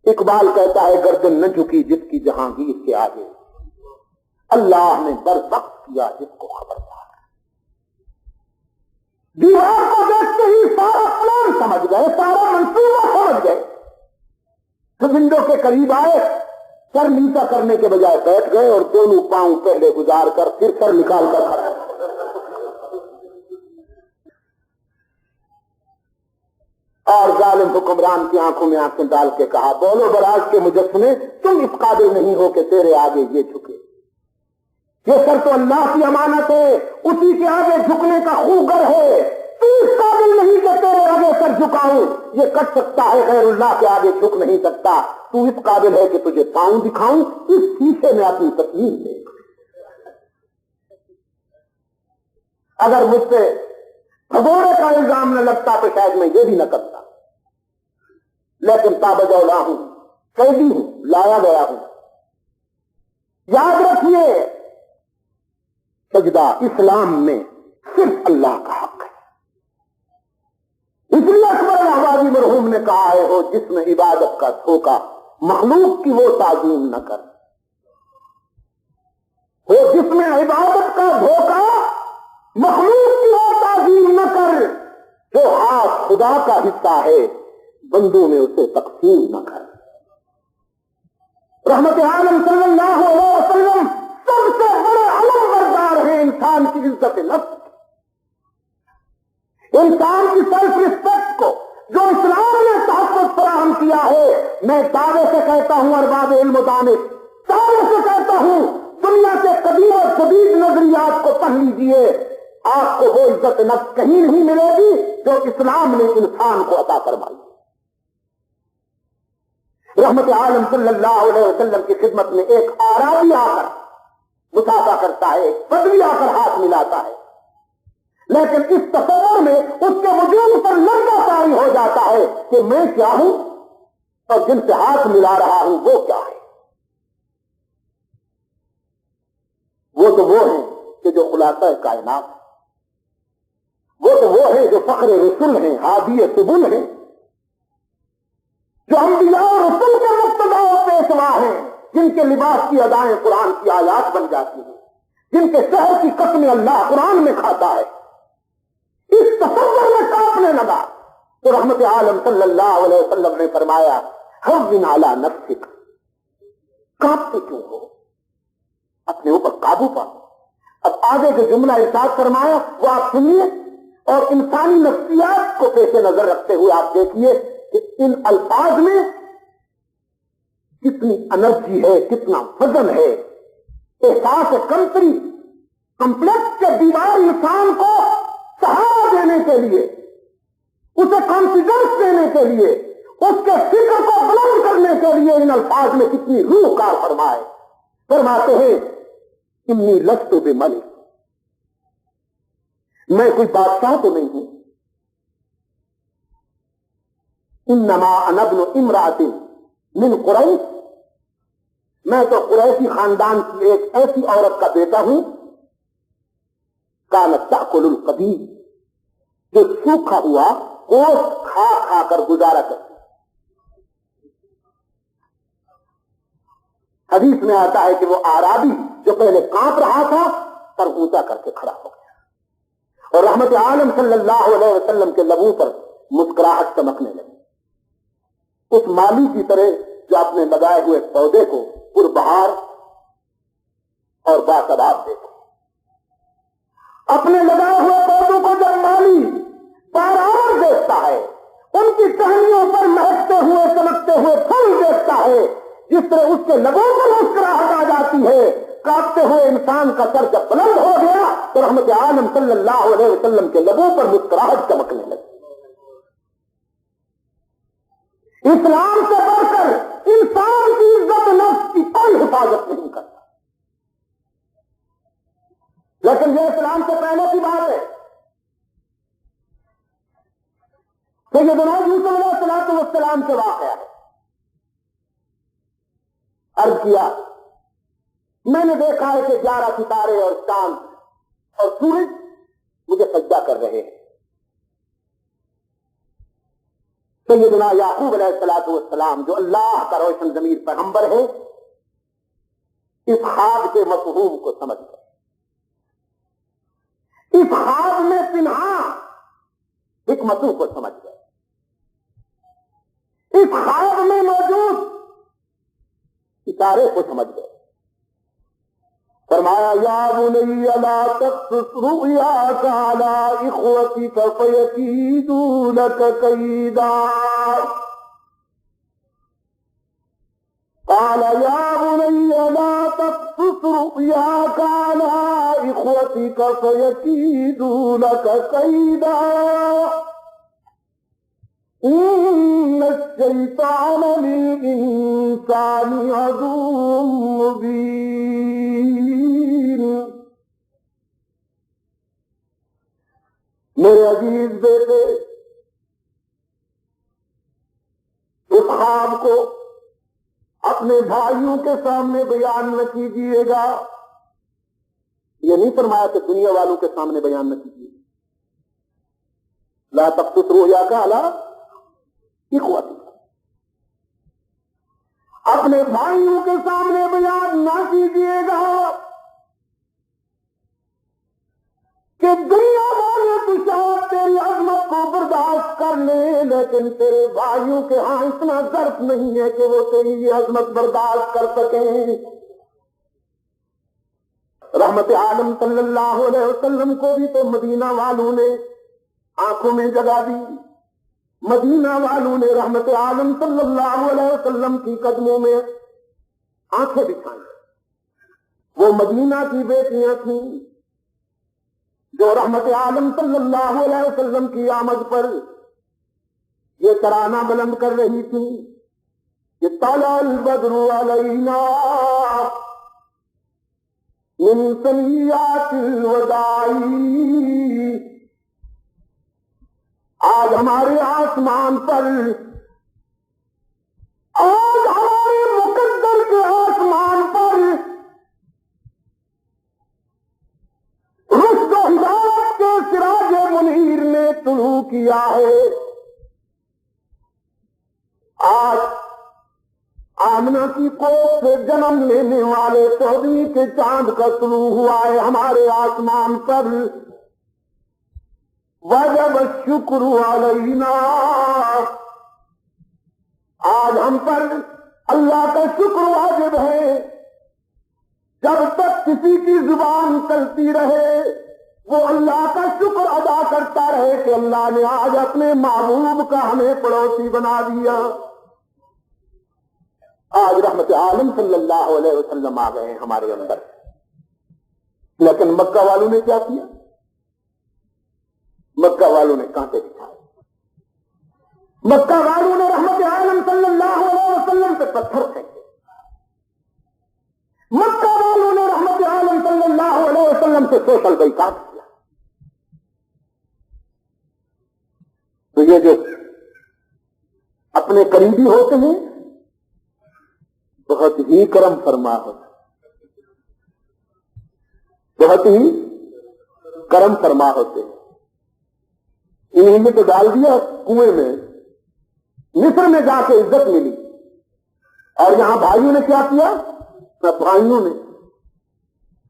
اقبال کہتا ہے گردن نہ جھکی جس کی جہانگیر کے آگے، اللہ نے برفق کیا جس کو خبردار۔ دیوار کو دیکھتے ہی سارا پلان سمجھ گئے، سارا منصوبہ سمجھ گئے، تو ونڈو کے قریب آئے، سر نیچا کرنے کے بجائے بیٹھ گئے اور دونوں پاؤں پہلے گزار کر پھر سر نکال کر کھڑے۔ اور ظالم حکمران کی آنکھوں میں آنکھیں ڈال کے کہا، بولو براز کے مجسمے، تم اس قابل نہیں ہو کہ تیرے آگے یہ جھکے، یہ سر تو اللہ کی امانت ہے، اسی کے آگے جھکنے کا خوگر ہے، تو اس قابل نہیں کہ تیرے آگے سر جھکاؤں، یہ کٹ سکتا ہے غیر اللہ کے آگے جھک نہیں سکتا، تو اس قابل ہے کہ تجھے پاؤں دکھاؤں، اس شیشے میں اپنی تصویر دیکھ، اگر مجھ سے بھگوڑے کا الزام نہ لگتا تو شاید میں یہ بھی نہ کرتا، لیکن تابجولا ہوں، قیدی ہوں، لایا گیا ہوں۔ یاد رکھیے سجدہ اسلام میں صرف اللہ کا حق ہے، اس لیے اکبر احوازی مرحوم نے کہا ہے، ہو جس میں عبادت کا دھوکہ مخلوق کی وہ تعظیم نہ کر، ہو جس میں عبادت کا دھوکہ مخلوق کی وہ تعظیم نہ کر، جو ہاتھ خدا کا حصہ ہے بندوں میں اسے تقسیم نہ کر۔ رحمت عالم صلی اللہ علیہ وسلم سب سے بڑے علم بردار ہیں انسان کی عزت نفس، انسان کی سیلف رسپیکٹ کو جو اسلام نے تحفظ فراہم کیا ہے۔ میں دعوے سے کہتا ہوں، ارباب علم و دانش دعوے سے کہتا ہوں، دنیا کے قدیم اور جدید نظریات کو پڑھ لیجیے، آپ کو وہ عزت نفس کہیں نہیں ملے گی جو اسلام نے انسان کو عطا فرمائی۔ رحمت عالم صلی اللہ علیہ وسلم کی خدمت میں ایک اعرابی آ کر مسافہ کرتا ہے، ایک بدوی آ کر ہاتھ ملاتا ہے، لیکن اس تصور میں اس کے وجود پر لرزہ طاری ہو جاتا ہے کہ میں کیا ہوں اور جن سے ہاتھ ملا رہا ہوں وہ کیا ہے۔ وہ تو وہ ہیں کہ جو خلاصہ کائنات، وہ تو وہ ہیں جو فخر رسول ہیں، ہادی سبل ہیں، جو انبیاء اور رسول کے مقتدا و پیشوا ہیں، جن کے لباس کی ادائیں قرآن کی آیات بن جاتی ہیں، جن کے شہر کی قسمیں اللہ قرآن میں کھاتا ہے۔ اس تصور میں کانپنے لگا تو رحمت عالم صلی اللہ علیہ وسلم نے فرمایا، ہون علی نفسک، کانپتے کیوں ہو، اپنے اوپر قابو پاؤ۔ اب آگے جو جملہ ارشاد فرمایا وہ آپ سنیے، اور انسانی نفسیات کو پیش نظر رکھتے ہوئے آپ دیکھیے کہ ان الفاظ میں کتنی انرجی ہے، کتنا وزن ہے۔ احساس کمتری کمپلیکس کے دیوار انسان کو سہارا دینے کے لیے، اسے کانفیڈنس دینے کے لیے، اس کے فکر کو بلند کرنے کے لیے ان الفاظ میں کتنی روح کار فرمائے۔ فرماتے ہیں، انی لست بملک، میں کوئی بادشاہ تو نہیں ہوں، انما انا ابن امرأۃ من قریش، میں تو قریشی خاندان کی ایک ایسی عورت کا بیٹا ہوں، کانت تأکل القدیم، جو سوکھا ہوا گوشت کھا کھا کر گزارا کرتی۔ حدیث میں آتا ہے کہ وہ اعرابی جو پہلے کانپ رہا تھا پر اونچا کر کے کھڑا ہو گیا، اور رحمت عالم صلی اللہ علیہ وسلم کے لبوں پر مسکراہٹ چمکنے لگی، اس مالی کی طرح جو اپنے لگائے ہوئے پودے کو پربہار اور باثبات دیکھے۔ اپنے لگائے ہوئے پودوں کو جب مالی بارآور دیکھتا ہے، ان کی ٹہنیوں پر مہکتے ہوئے چمکتے ہوئے پھول دیکھتا ہے، جس طرح اس کے لبوں پر مسکراہٹ آ جاتی ہے، کانپتے ہوئے انسان کا سر جب بلند ہو گیا تو رحمت عالم صلی اللہ علیہ وسلم کے لبوں پر مسکراہٹ چمکنے لگی۔ اسلام سے بڑھ کر انسان کی عزت نفس کی کوئی حفاظت نہیں کرتا، لیکن یہ اسلام سے پہلے کی بات ہے۔ سیدنا یوسف علیہ السلام کے واقعہ ہے۔ عرض کیا، میں نے دیکھا ہے کہ 11 ستارے اور چاند اور سورج مجھے سجدہ کر رہے ہیں۔ سیدنا یعقوب علیہ الصلوۃ والسلام جو اللہ کا روشن ضمیر پیغمبر ہے، اس خواب کے مفہوم کو سمجھ گئے، اس خواب میں پنہاں حکمتوں کو سمجھ گئے، اس خواب میں موجود اشارے کو سمجھ گئے۔ فرمایا یا بنی لا تقصص رؤیاک علی اخوتک فیکیدوا لک کیدا، قال یا بنی لا تقصص رؤیاک علی اخوتک فیکیدوا لک کیدا ان الشیطان للانسان عدو مبین۔ میرے عزیز بیٹے، اس خواب کو اپنے بھائیوں کے سامنے بیان نہ کیجیے گا، یہ نہیں فرمایا کہ دنیا والوں کے سامنے بیان نہ کیجیے، لا تقصص رؤیاک علی اخوتک، اپنے بھائیوں کے سامنے بیان نہ کیجیے گا کہ دنیا والے تو شاید تیری عظمت کو برداشت کر لیں، لیکن تیرے بھائیوں کے ہاں اتنا ظرف نہیں ہے کہ وہ تیری یہ عظمت برداشت کر سکیں۔ رحمت عالم صلی اللہ علیہ وسلم کو بھی تو مدینہ والوں نے آنکھوں میں جگہ دی، مدینہ والوں نے رحمت عالم صلی اللہ علیہ وسلم کی قدموں میں آنکھیں بچھائیں۔ وہ مدینہ کی بیٹیاں تھیں جو رحمت عالم صلی اللہ علیہ وسلم کی آمد پر یہ ترانہ بلند کر رہی تھی کہ طلع البدر علینا من ثنیات الوداع، آج ہمارے آسمان پر، آج ہمارے مقدر کے آسمان پر رشد و ہدایت کے سراج منیر نے طلوع کیا ہے۔ آج آمنہ کی کوکھ سے جنم لینے والے 14ویں کے چاند کا طلوع ہوا ہے ہمارے آسمان پر۔ وجب الشکر علینا، آج ہم پر اللہ کا شکر واجب ہے، جب تک کسی کی زبان چلتی رہے وہ اللہ کا شکر ادا کرتا رہے کہ اللہ نے آج اپنے محبوب کا ہمیں پڑوسی بنا دیا۔ آج رحمت عالم صلی اللہ علیہ وسلم آ گئے ہیں ہمارے اندر، لیکن مکہ والوں نے کیا کیا؟ مکہ والوں نے کانٹے بچھائے، مکہ والوں نے رحمت عالم صلی اللہ علیہ وسلم سے پتھر پھینکے، مکہ والوں نے رحمت عالم صلی اللہ علیہ وسلم سے سوشل بائیکاٹ کیا۔ تو یہ جو اپنے قریبی ہوتے ہیں بہت ہی کرم فرما ہوتے، بہت ہی کرم فرما ہوتے ہیں۔ انہیں نے تو ڈال دیا کنویں میں، مصر میں جا کے عزت ملی، اور یہاں بھائیوں نے کیا کیا؟ بھائیوں نے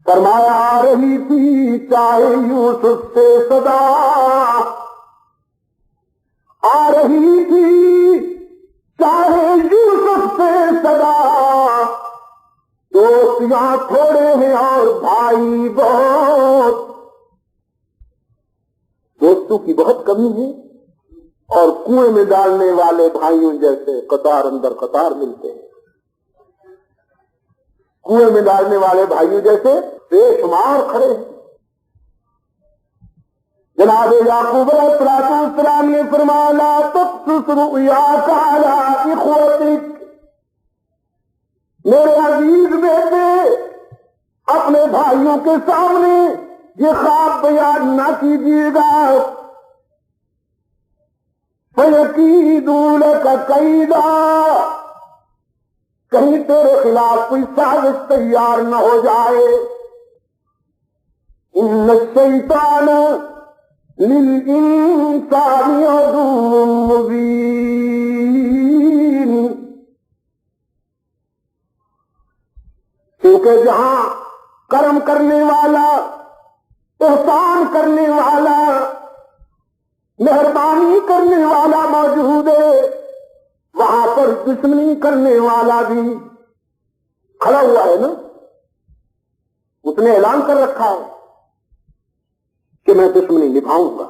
فرمایا آ رہی تھی چاہے یوسف سے صدا، آ رہی تھی چاہے یوسف سے صدا، دوست یہاں تھوڑے ہیں اور بھائی بہت، دوستوں کی بہت کمی ہے اور کنویں میں ڈالنے والے بھائیوں جیسے قطار اندر قطار ملتے ہیں، کنویں میں ڈالنے والے بھائیوں جیسے بے شمار کھڑے ہیں۔ جناب یعقوب علیہ السلام نے فرمایا لا تقصص رؤیاک علی اخوتک، میرے عزیز بیٹے اپنے بھائیوں کے سامنے یہ خواب بیان نہ کیجیے گا، فَيَكِيدُوا لَكَ كَيْدًا، کہیں تیرے خلاف کوئی سازش تیار نہ ہو جائے۔ ان الشیطان، للإنسان عدو مبين، کیونکہ جہاں کرم کرنے والا، احسان کرنے والا، مہربانی کرنے والا موجود ہے، وہاں پر دشمنی کرنے والا بھی کھڑا ہوا ہے نا. اس نے اعلان کر رکھا ہے کہ میں دشمنی نبھاؤں گا.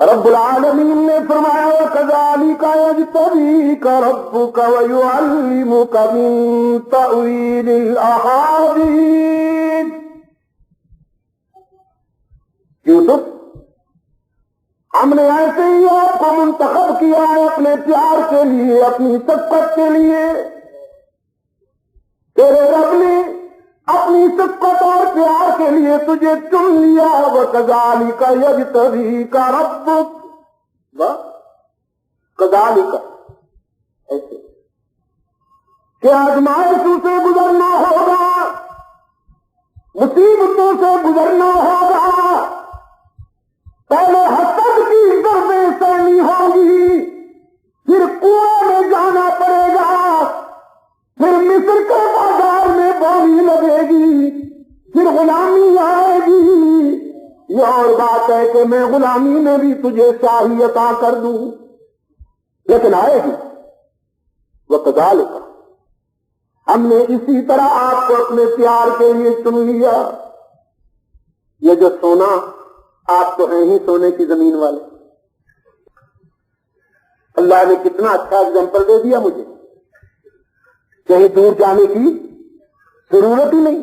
رب العالمین نے فرمایا وَكَذَلِكَ يَجْتَبِيكَ رَبُّكَ وَيُعَلِّمُكَ مِن تَأْوِيلِ الْأَحَادِيثِ. یوسف، ہم نے ایسے ہی آپ کو منتخب کیا ہے اپنے پیار کے لیے، اپنی شفقت کے لیے. تیرے رب نے اپنی شفقت اور پیار کے لیے تجھے چن لیا. وَكَذَلِكَ يَجْتَبِيكَ رَبُّكَ، كَذَلِكَ ایسے کہ آزمائشوں سے گزرنا ہوگا، مصیبتوں سے گزرنا ہوگا، پہلے حسد کی ضربیں سہنی ہوگی، پھر کنویں میں جانا پڑے گا، پھر مصر کے بازار میں بولی لگے گی، پھر غلامی آئے گی. یہ اور بات ہے کہ میں غلامی میں بھی تجھے شاہی عطا کر دوں، لیکن آئے گی. وَكَذَلِكَ، ہم نے اسی طرح آپ کو اپنے پیار کے لیے چن لیا. یہ جو سونا، آپ تو ہیں ہی سونے کی زمین والے. اللہ نے کتنا اچھا ایگزامپل دے دیا مجھے، کہیں دور جانے کی ضرورت ہی نہیں.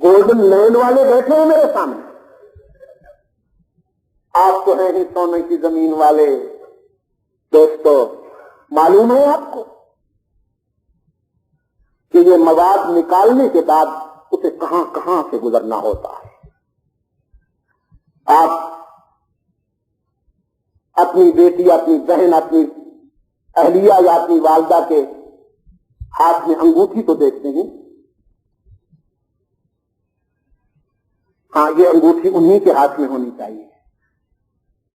گولڈن لینڈ والے بیٹھے ہیں میرے سامنے، آپ تو ہیں ہی سونے کی زمین والے. دوستو، معلوم ہے آپ کو کہ یہ مواد نکالنے کے بعد اسے کہاں کہاں سے گزرنا ہوتا ہے. آپ اپنی بیٹی، اپنی بہن، اپنی اہلیہ یا اپنی والدہ کے ہاتھ میں انگوٹھی تو دیکھتے ہیں. ہاں، یہ انگوٹھی انہی کے ہاتھ میں ہونی چاہیے.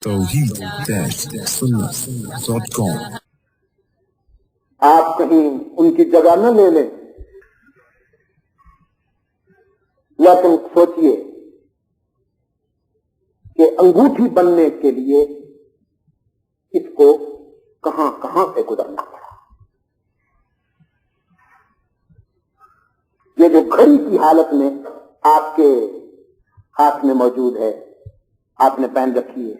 توحید-سنت.com. آپ کہیں ان کی جگہ نہ لے لیں، لیکن سوچئے کہ انگوٹھی بننے کے لیے اس کو کہاں کہاں سے گزرنا پڑا. یہ جو گھڑی کی حالت میں آپ کے ہاتھ میں موجود ہے، آپ نے پہن رکھی ہے،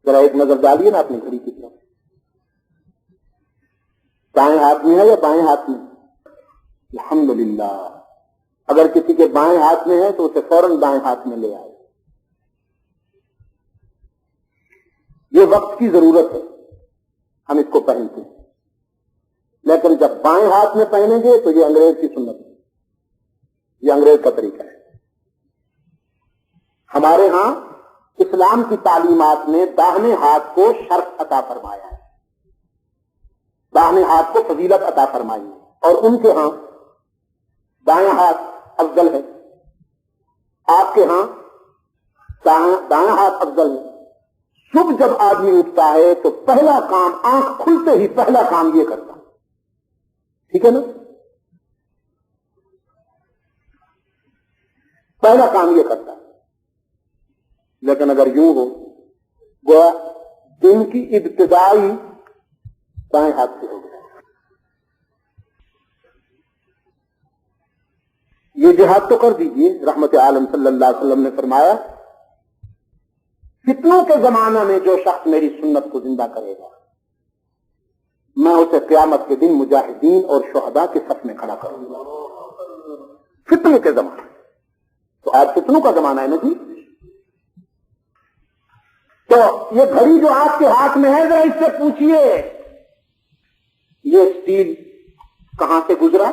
ذرا ایک نظر ڈالیے نا اپنی گھڑی کی طرف. دائیں ہاتھ میں ہے یا بائیں ہاتھ میں؟ الحمدللہ. اگر کسی کے بائیں ہاتھ میں ہے تو اسے فوراً دائیں ہاتھ میں لے آئے. یہ وقت کی ضرورت ہے، ہم اس کو پہنتے ہیں، لیکن جب بائیں ہاتھ میں پہنیں گے تو یہ انگریز کی سنت ہے، یہ انگریز کا طریقہ ہے. ہمارے ہاں اسلام کی تعلیمات نے داہنے ہاتھ کو شرف عطا فرمایا ہے، داہنے ہاتھ کو فضیلت عطا فرمائی ہے، اور ان کے ہاں دائیں ہاتھ افضل ہے، آپ کے ہاں دائیں ہاتھ افضل ہے. صبح جب آدمی اٹھتا ہے تو پہلا کام، آنکھ کھلتے ہی پہلا کام یہ کرتا ہے، ٹھیک ہے نا؟ پہلا کام یہ کرتا ہے. لیکن اگر یوں ہو گویا دن کی ابتدائی دائیں ہاتھ سے ہو گیا. یہ جہاد تو کر دیجئے. رحمت عالم صلی اللہ علیہ وسلم نے فرمایا فتنوں کے زمانہ میں جو شخص میری سنت کو زندہ کرے گا، میں اسے قیامت کے دن مجاہدین اور شہداء کے صف میں کھڑا کروں گا. فتنوں کے زمانے، تو آج فتنوں کا زمانہ ہے نا جی. تو یہ گھڑی جو آپ کے ہاتھ میں ہے، ذرا اس سے پوچھئے یہ اسٹیل کہاں سے گزرا،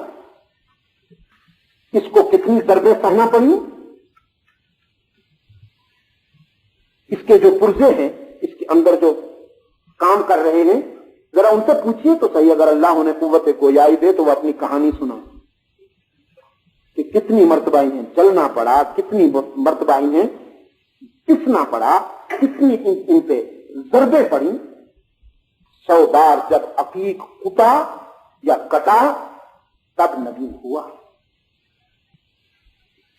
اس کو کتنی ضربیں سہنا پڑی، اس کے جو پرزے ہیں، اس کے اندر جو کام کر رہے ہیں، ذرا ان سے پوچھئے تو صحیح. اگر اللہ انہیں قوت گویائی دے تو وہ اپنی کہانی سنا. کہ کتنی مرتبہ انہیں چلنا پڑا، کتنی مرتبہ انہیں پسنا پڑا، کتنی ان پہ ضربیں پڑی. 100 بار جب عقیق کٹا یا کٹا تب نگین ہوا.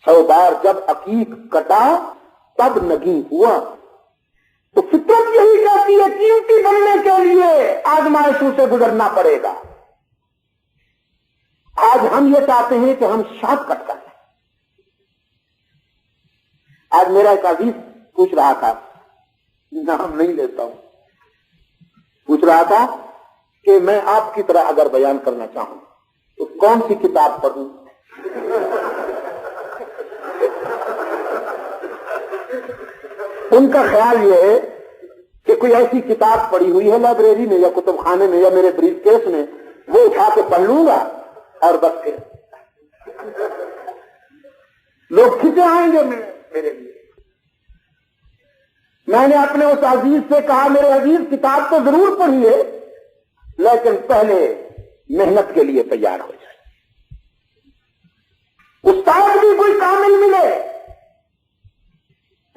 100 بار جب عقیق کٹا تب نگین ہوا. تو فطرت یہی کہتی ہے قیمتی بننے کے لیے آزمائشوں سے گزرنا پڑے گا. آج ہم یہ چاہتے ہیں کہ ہم شارٹ کٹ کر لیں. آج میرا ایک عزیز پوچھ رہا تھا، نام نہیں لیتا ہوں، پوچھ رہا تھا کہ میں آپ کی طرح اگر بیان کرنا چاہوں تو کون سی کتاب پڑھوں. ان کا خیال یہ ہے کہ کوئی ایسی کتاب پڑی ہوئی ہے لائبریری میں یا کتب خانے میں یا میرے بریف کیس میں، وہ اٹھا کے پڑھ لوں گا اور بس پھر لوگ کھینچے آئیں گے میرے لیے. میں نے اپنے اس عزیز سے کہا میرے عزیز کتاب تو ضرور پڑھیے لیکن پہلے محنت کے لیے تیار ہو جائے. استاد بھی کوئی کامل ملے،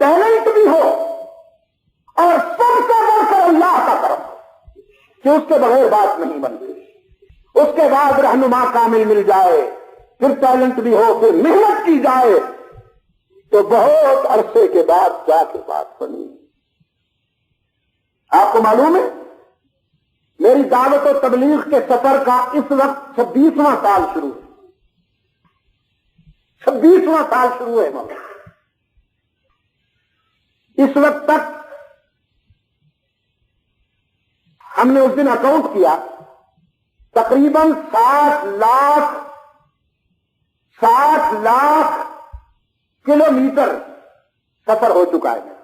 ٹیلنٹ بھی ہو، اور سب سے بڑھ کر اللہ کا کرم کہ اس کے بغیر بات نہیں بنتی. اس کے بعد رہنما کامل مل جائے، پھر ٹیلنٹ بھی ہو، پھر محنت کی جائے تو بہت عرصے کے بعد جا کے بات بنی. آپ کو معلوم ہے میری دعوت و تبلیغ کے سفر کا اس وقت 26واں سال شروع ہے. 26واں سال شروع ہے مولانا. اس وقت تک ہم نے اس دن اکاؤنٹ کیا تقریباً 60 لاکھ کلومیٹر سفر ہو چکا ہے.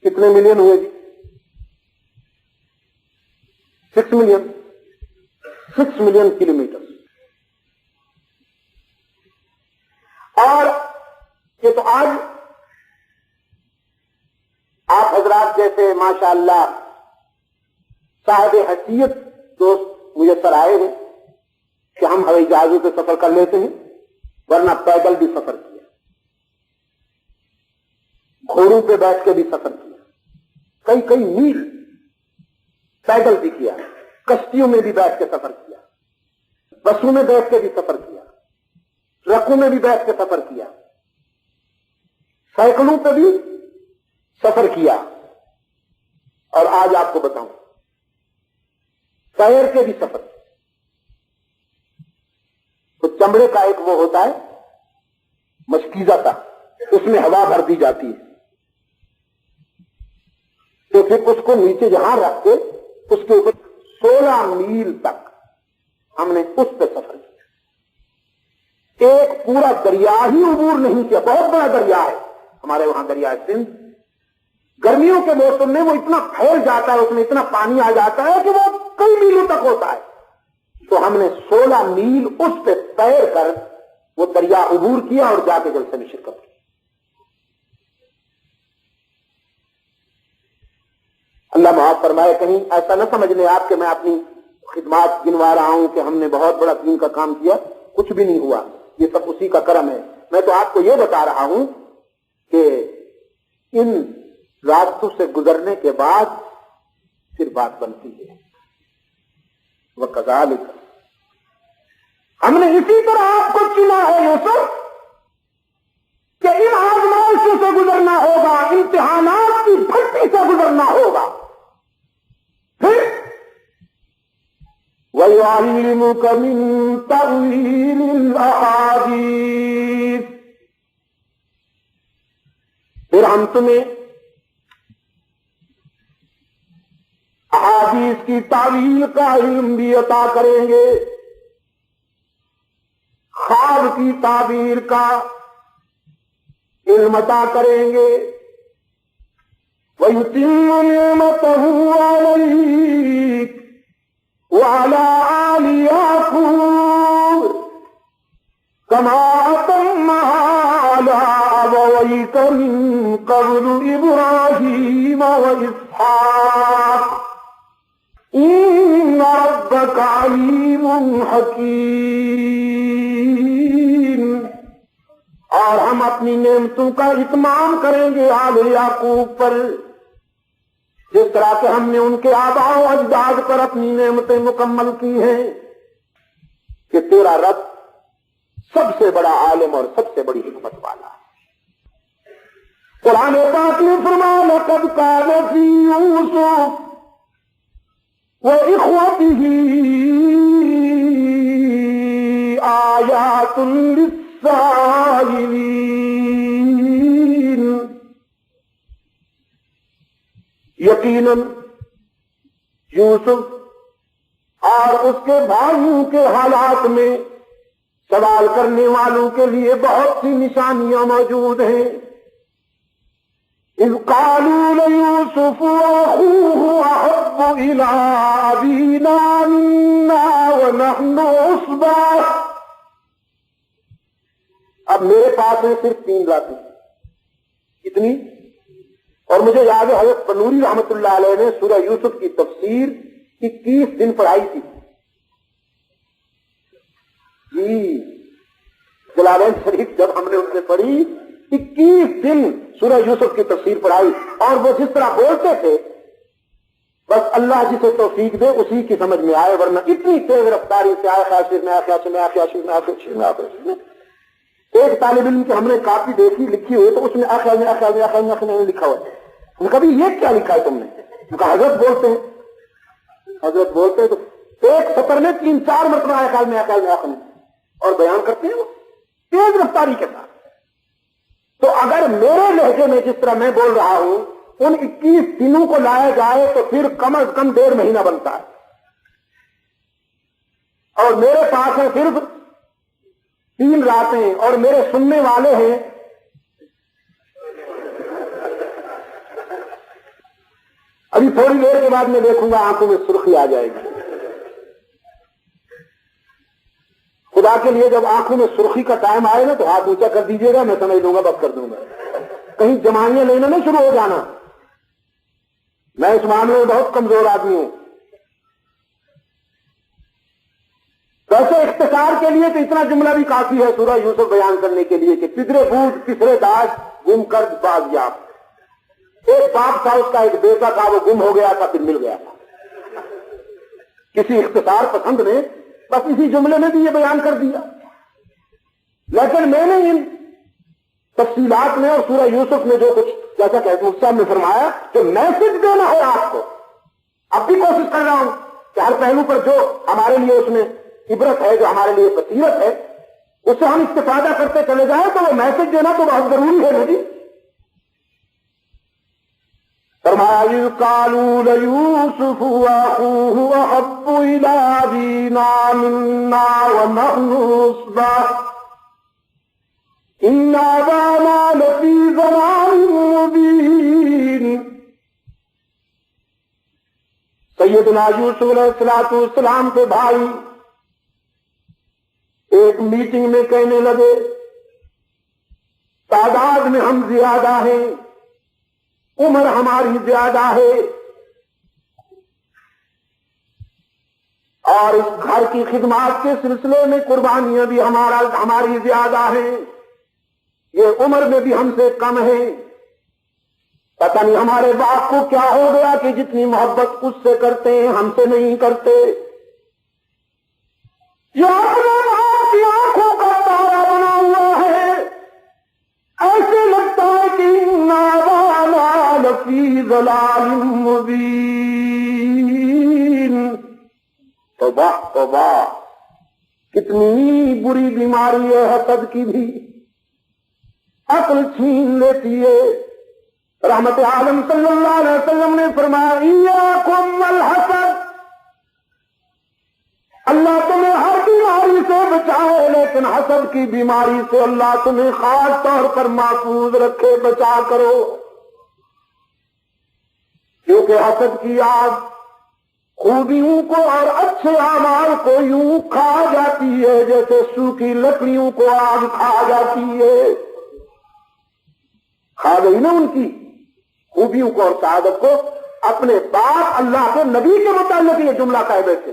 کتنے ملین ہوئے جی؟ 6 ملین کلومیٹر. اور یہ تو آج آپ حضرات جیسے ماشاءاللہ صاحب حیثیت دوست میسر آئے ہیں کہ ہم ہوائی جہازوں پہ سفر کر لیتے ہیں، ورنہ پیدل بھی سفر کیا، گھوڑوں پہ بیٹھ کے بھی سفر کیا، کئی میل پیدل بھی کیا، کشتیوں میں بھی بیٹھ کے سفر کیا، بسوں میں بیٹھ کے بھی سفر کیا، ٹرکوں میں بھی بیٹھ کے سفر کیا، سائیکلوں پہ بھی سفر کیا. اور آج آپ کو بتاؤں تیر کے بھی سفر. تو چمڑے کا ایک وہ ہوتا ہے مشکیزہ تھا، اس میں ہوا بھر دی جاتی ہے، تو پھر اس کو نیچے جہاں رکھ کے اس کے اوپر 16 میل تک ہم نے اس پہ سفر کیا. ایک پورا دریا ہی عبور نہیں کیا، بہت بڑا دریا ہے ہمارے وہاں دریا سندھ. گرمیوں کے موسم میں وہ اتنا پھیل جاتا ہے، اس میں اتنا پانی آ جاتا ہے کہ وہ کئی میلوں تک ہوتا ہے. تو ہم نے 16 میل اس پہ تیر کر وہ دریا عبور کیا اور جا کے جلسے میں شرکت کی. اللہ معاف فرمائے کہیں ایسا نہ سمجھ لیں آپ کہ میں اپنی خدمات گنوا رہا ہوں کہ ہم نے بہت بڑا دین کا کام کیا. کچھ بھی نہیں ہوا، یہ سب اسی کا کرم ہے. میں تو آپ کو یہ بتا رہا ہوں کہ ان راستوں سے گزرنے کے بعد پھر بات بنتی ہے. وَكَذَلِكَ ہم نے اسی طرح آپ کو چنا ہے یوسف کہ ان آزمائشوں سے گزرنا ہوگا، امتحانات کی بھٹی سے گزرنا ہوگا. پھر وَيُعَلِّمُكَ مِن تَأْوِيلِ الْأَحَادِيثِ پھر ہم تمہیں احادیث کی تعویل کا علم بھی عطا کریں گے، خواب کی تعبیر کا علم عطا کریں گے. وَيُتِمُّ نِعْمَتَهُ عَلَيْكَ وَعَلَىٰ آلِ يَعْقُوبَ كَمَا أَتَمَّهَا عَلَىٰ أَبَوَيْكَ مِن قَبْلُ إِبْرَاهِيمَ وَإِسْحَاقَ إِنَّ رَبَّكَ إنك عليم حكيم. اور ہم اپنی نعمتوں کا اتمام کریں گے آل یعقوب پر، جس طرح کہ ہم نے ان کے آباء و اجداد پر اپنی نعمتیں مکمل کی ہیں، کہ تیرا رب سب سے بڑا عالم اور سب سے بڑی حکمت والا ہے. قرآن پاک نے فرمایا لقد كان في يوسف وإخوته آيات للسائلين. یقیناً یوسف اور اس کے بھائیوں کے حالات میں سوال کرنے والوں کے لیے بہت سی نشانیاں موجود ہیں. اذ قالوا ليوسف واخوه احب الى ابينا منا ونحن عصبة. اب میرے پاس ہے صرف 3 راتیں. کتنی؟ اور مجھے یاد ہے حضرت بنوری رحمت اللہ علیہ نے سورہ یوسف کی تفسیر 21 دن پڑھائی تھی. جی جلالین شریف جب ہم نے ان سے پڑھی 21 دن سورہ یوسف کی تفسیر پڑھائی، اور وہ جس طرح بولتے تھے بس اللہ جسے توفیق دے اسی کی سمجھ میں آئے، ورنہ اتنی تیز رفتاری سے آئے خیاشر میں ایک طالب علم کی ہم نے کاپی دیکھی لکھی ہوئی تو اس میں آخر میں لکھا ہوا ہے. کبھی یہ کیا لکھا ہے تم نے؟ کہا حضرت بولتے ہیں تو ایک سطر میں 3-4 مرتبہ خیال میں اور بیان کرتے ہیں وہ تیز رفتاری کے ساتھ. تو اگر میرے لہجے میں جس طرح میں بول رہا ہوں ان 21 دنوں کو لایا جائے تو پھر کم از کم 1.5 مہینہ بنتا ہے، اور میرے پاس ہے صرف 3 راتیں، اور میرے سننے والے ہیں ابھی تھوڑی دیر کے بعد میں دیکھوں گا آنکھوں میں سرخی آ جائے گی. خدا کے لیے جب آنکھوں میں سرخی کا ٹائم آئے نا تو ہاتھ اونچا کر دیجیے گا، میں سمجھ لوں گا بس کر دوں گا. کہیں جمائیاں لینا نہیں شروع ہو جانا. میں اس معاملے میں بہت کمزور آدمی ہوں. ویسے اختصار کے لیے تو اتنا جملہ بھی کافی ہے سورہ یوسف بیان کرنے کے لیے کہ پدرے بوجھ پسرے داج گم کر بازیاب. ایک باپ تھا، اس کا ایک بیٹا تھا، وہ گم ہو گیا تھا پھر مل گیا تھا. کسی اختصار پسند نے بس اسی جملے میں بھی یہ بیان کر دیا. لیکن میں نے ان تفصیلات میں اور سورہ یوسف میں جو کچھ جیسا کہ مفتی صاحب نے فرمایا کہ میسج دینا ہے آپ کو، اب بھی کوشش کر رہا ہوں کہ ہر پہلو پر جو ہمارے لیے اس میں عبرت ہے، جو ہمارے لیے بصیرت ہے، اس سے ہم استفادہ کرتے چلے جائیں. تو وہ میسج دینا تو بہت ضروری ہے. جی فرمایا اذ قالوا ليوسف واخوه احب الى ابينا منا ونحن عصبة ان ابانا لفي ضلال مبين. سیدنا یوسف علیہ السلام کے بھائی ایک میٹنگ میں کہنے لگے تعداد میں ہم زیادہ ہیں، عمر ہماری زیادہ ہے، اور اس گھر کی خدمات کے سلسلے میں قربانیاں بھی ہماری زیادہ ہیں، یہ عمر میں بھی ہم سے کم ہے. پتہ نہیں ہمارے باپ کو کیا ہو گیا کہ جتنی محبت اس سے کرتے ہیں ہم سے نہیں کرتے. یہ اپنے باپ کی آنکھوں کا تارا بنا ہوا ہے. ایسے لگتا ہے کہ لفی ضلال مبین. توبہ توبہ، کتنی بری بیماری ہے حسد کی بھی، عقل چھین لیتی ہے. رحمت عالم صلی اللہ علیہ وسلم نے فرمایا ایاکم والحسد، اللہ تمہیں ہر بیماری سے بچائے لیکن حسد کی بیماری سے اللہ تمہیں خاص طور پر محفوظ رکھے، بچا کرو. کیونکہ حسد کی آگ خوبیوں کو اور اچھے اعمال کو یوں کھا جاتی ہے جیسے سوکھی لکڑیوں کو آگ کھا جاتی ہے. کھا گئی نا ان کی خوبیوں کو اور سعادت کو. اپنے باپ اللہ کے نبی کے متعلق یہ جملہ کہہ بیٹھے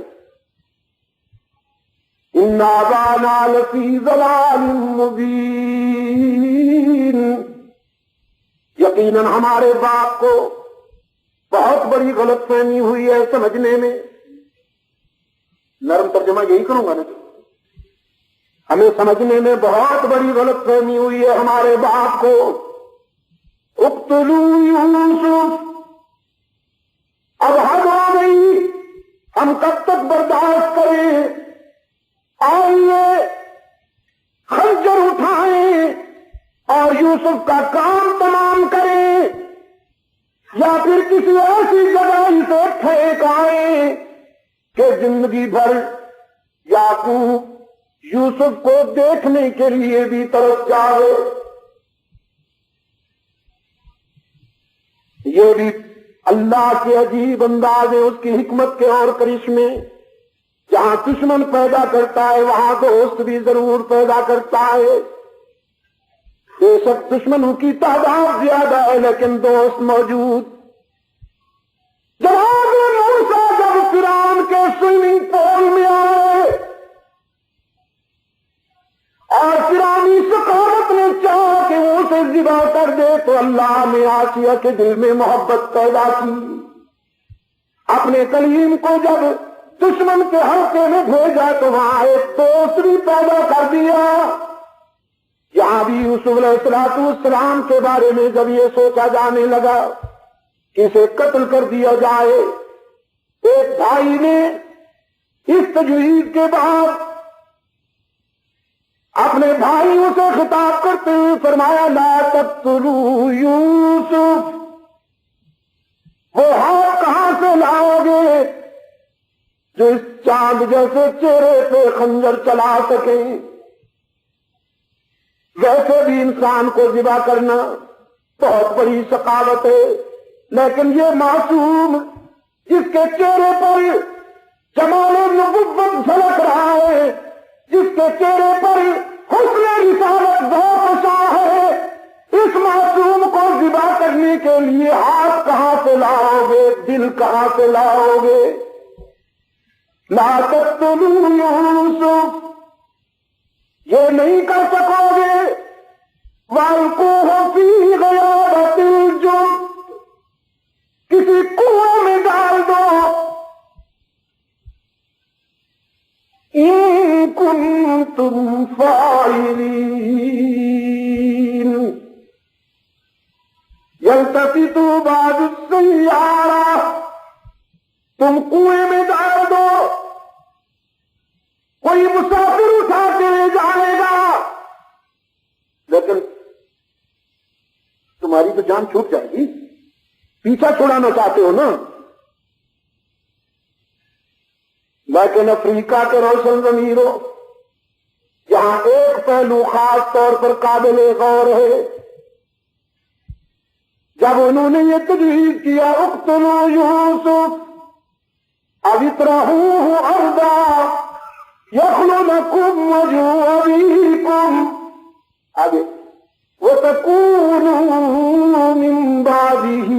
اِنَّا أَبَانَا لَفِي ضَلَالٍ مُبِينٍ، یقیناً ہمارے باپ کو بہت بڑی غلط فہمی ہوئی ہے سمجھنے میں. نرم ترجمہ یہی کروں گا نا، ہمیں سمجھنے میں بہت بڑی غلط فہمی ہوئی ہے ہمارے باپ کو. اقتلوا یوسف، اب حد ہو گئی، ہم کب تک برداشت کریں؟ آئیے خنجر اٹھائیں اور یوسف کا کام تمام کریں، یا پھر کسی ایسی جگہ سے پھینک آئیں کہ زندگی بھر یعقوب یوسف کو دیکھنے کے لیے بھی ترس جائے. یہ بھی اللہ کے عجیب انداز ہے، اس کی حکمت کے اور کرشمے. جہاں دشمن پیدا کرتا ہے وہاں دوست بھی ضرور پیدا کرتا ہے. بے شک دشمنوں کی تعداد زیادہ ہے لیکن دوست موجود. جناب موسیٰ جب فرعون کے سوئمنگ پول میں آئے اور فرعونی سخاوت نے چاہا کہ وہ اسے ذبح کر دے، تو اللہ نے آسیہ کے دل میں محبت پیدا کی. اپنے کلیم کو جب دشمن کے حلقے میں بھیجا تو وہاں ایک دوست بھی پیدا کر دیا. یہاں بھی یوسف علیہ السلام کے بارے میں جب یہ سوچا جانے لگا کہ اسے قتل کر دیا جائے، ایک بھائی نے اس تجویز کے بعد اپنے بھائیوں سے خطاب کرتے ہوئے فرمایا لا تقتلوا یوسف، وہ ہاتھ کہاں سے لاؤ گے جو اس چاند جیسے چہرے پہ خنجر چلا سکیں؟ ویسے بھی انسان کو ذبح کرنا بہت بڑی سخاوت ہے، لیکن یہ معصوم جس کے چہرے پر جمال نبوت جھلک رہا ہے، جس کے چہرے پر حسن رسالت ذوق ہے، اس معصوم کو ذبح کرنے کے لیے ہاتھ کہاں سے لاؤ گے، دل کہاں سے لاؤ گے؟ لا تقتلوا یوسف، یہ نہیں کر سکو گے. وَأَلْقُوهُ فِي غَيَابَتِ الْجُبِّ، کسی کنویں میں ڈال دو. إِن كُنتُمْ فَاعِلِينَ يَلْتَفِتُ بَعْضُ السَّيَّارَةِ، تم کنویں میں ڈال دو، کوئی مسافر اٹھا کے لے جائے گا، لیکن تمہاری تو جان چھوٹ جائے گی. پیچھا چھڑانا چاہتے ہو نا. لیکن افریقہ کے روشن ضمیروں، یہاں ایک پہلو خاص طور پر قابل غور ہے. جب انہوں نے یہ تجویز کیا اقتلوا یوسف أو اطرحوه أرضا يخل لكم وجه أبيكم وتكونوا من بعده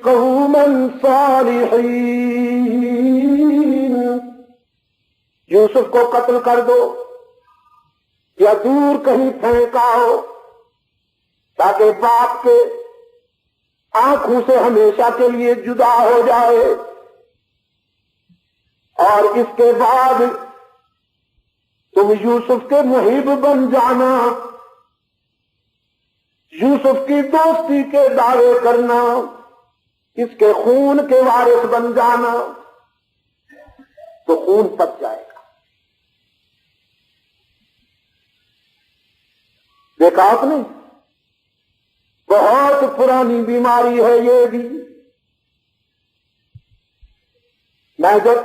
قوما صالحين، یوسف کو قتل کر دو یا دور کہیں پھینکاؤ تاکہ باپ کے آنکھوں سے ہمیشہ کے لیے جدا ہو جائے، اور اس کے بعد تم یوسف کے محب بن جانا، یوسف کی دوستی کے دعوے کرنا، اس کے خون کے وارث بن جانا، تو خون پک جائے گا. دیکھا آپ نے، بہت پرانی بیماری ہے یہ بھی. میں جب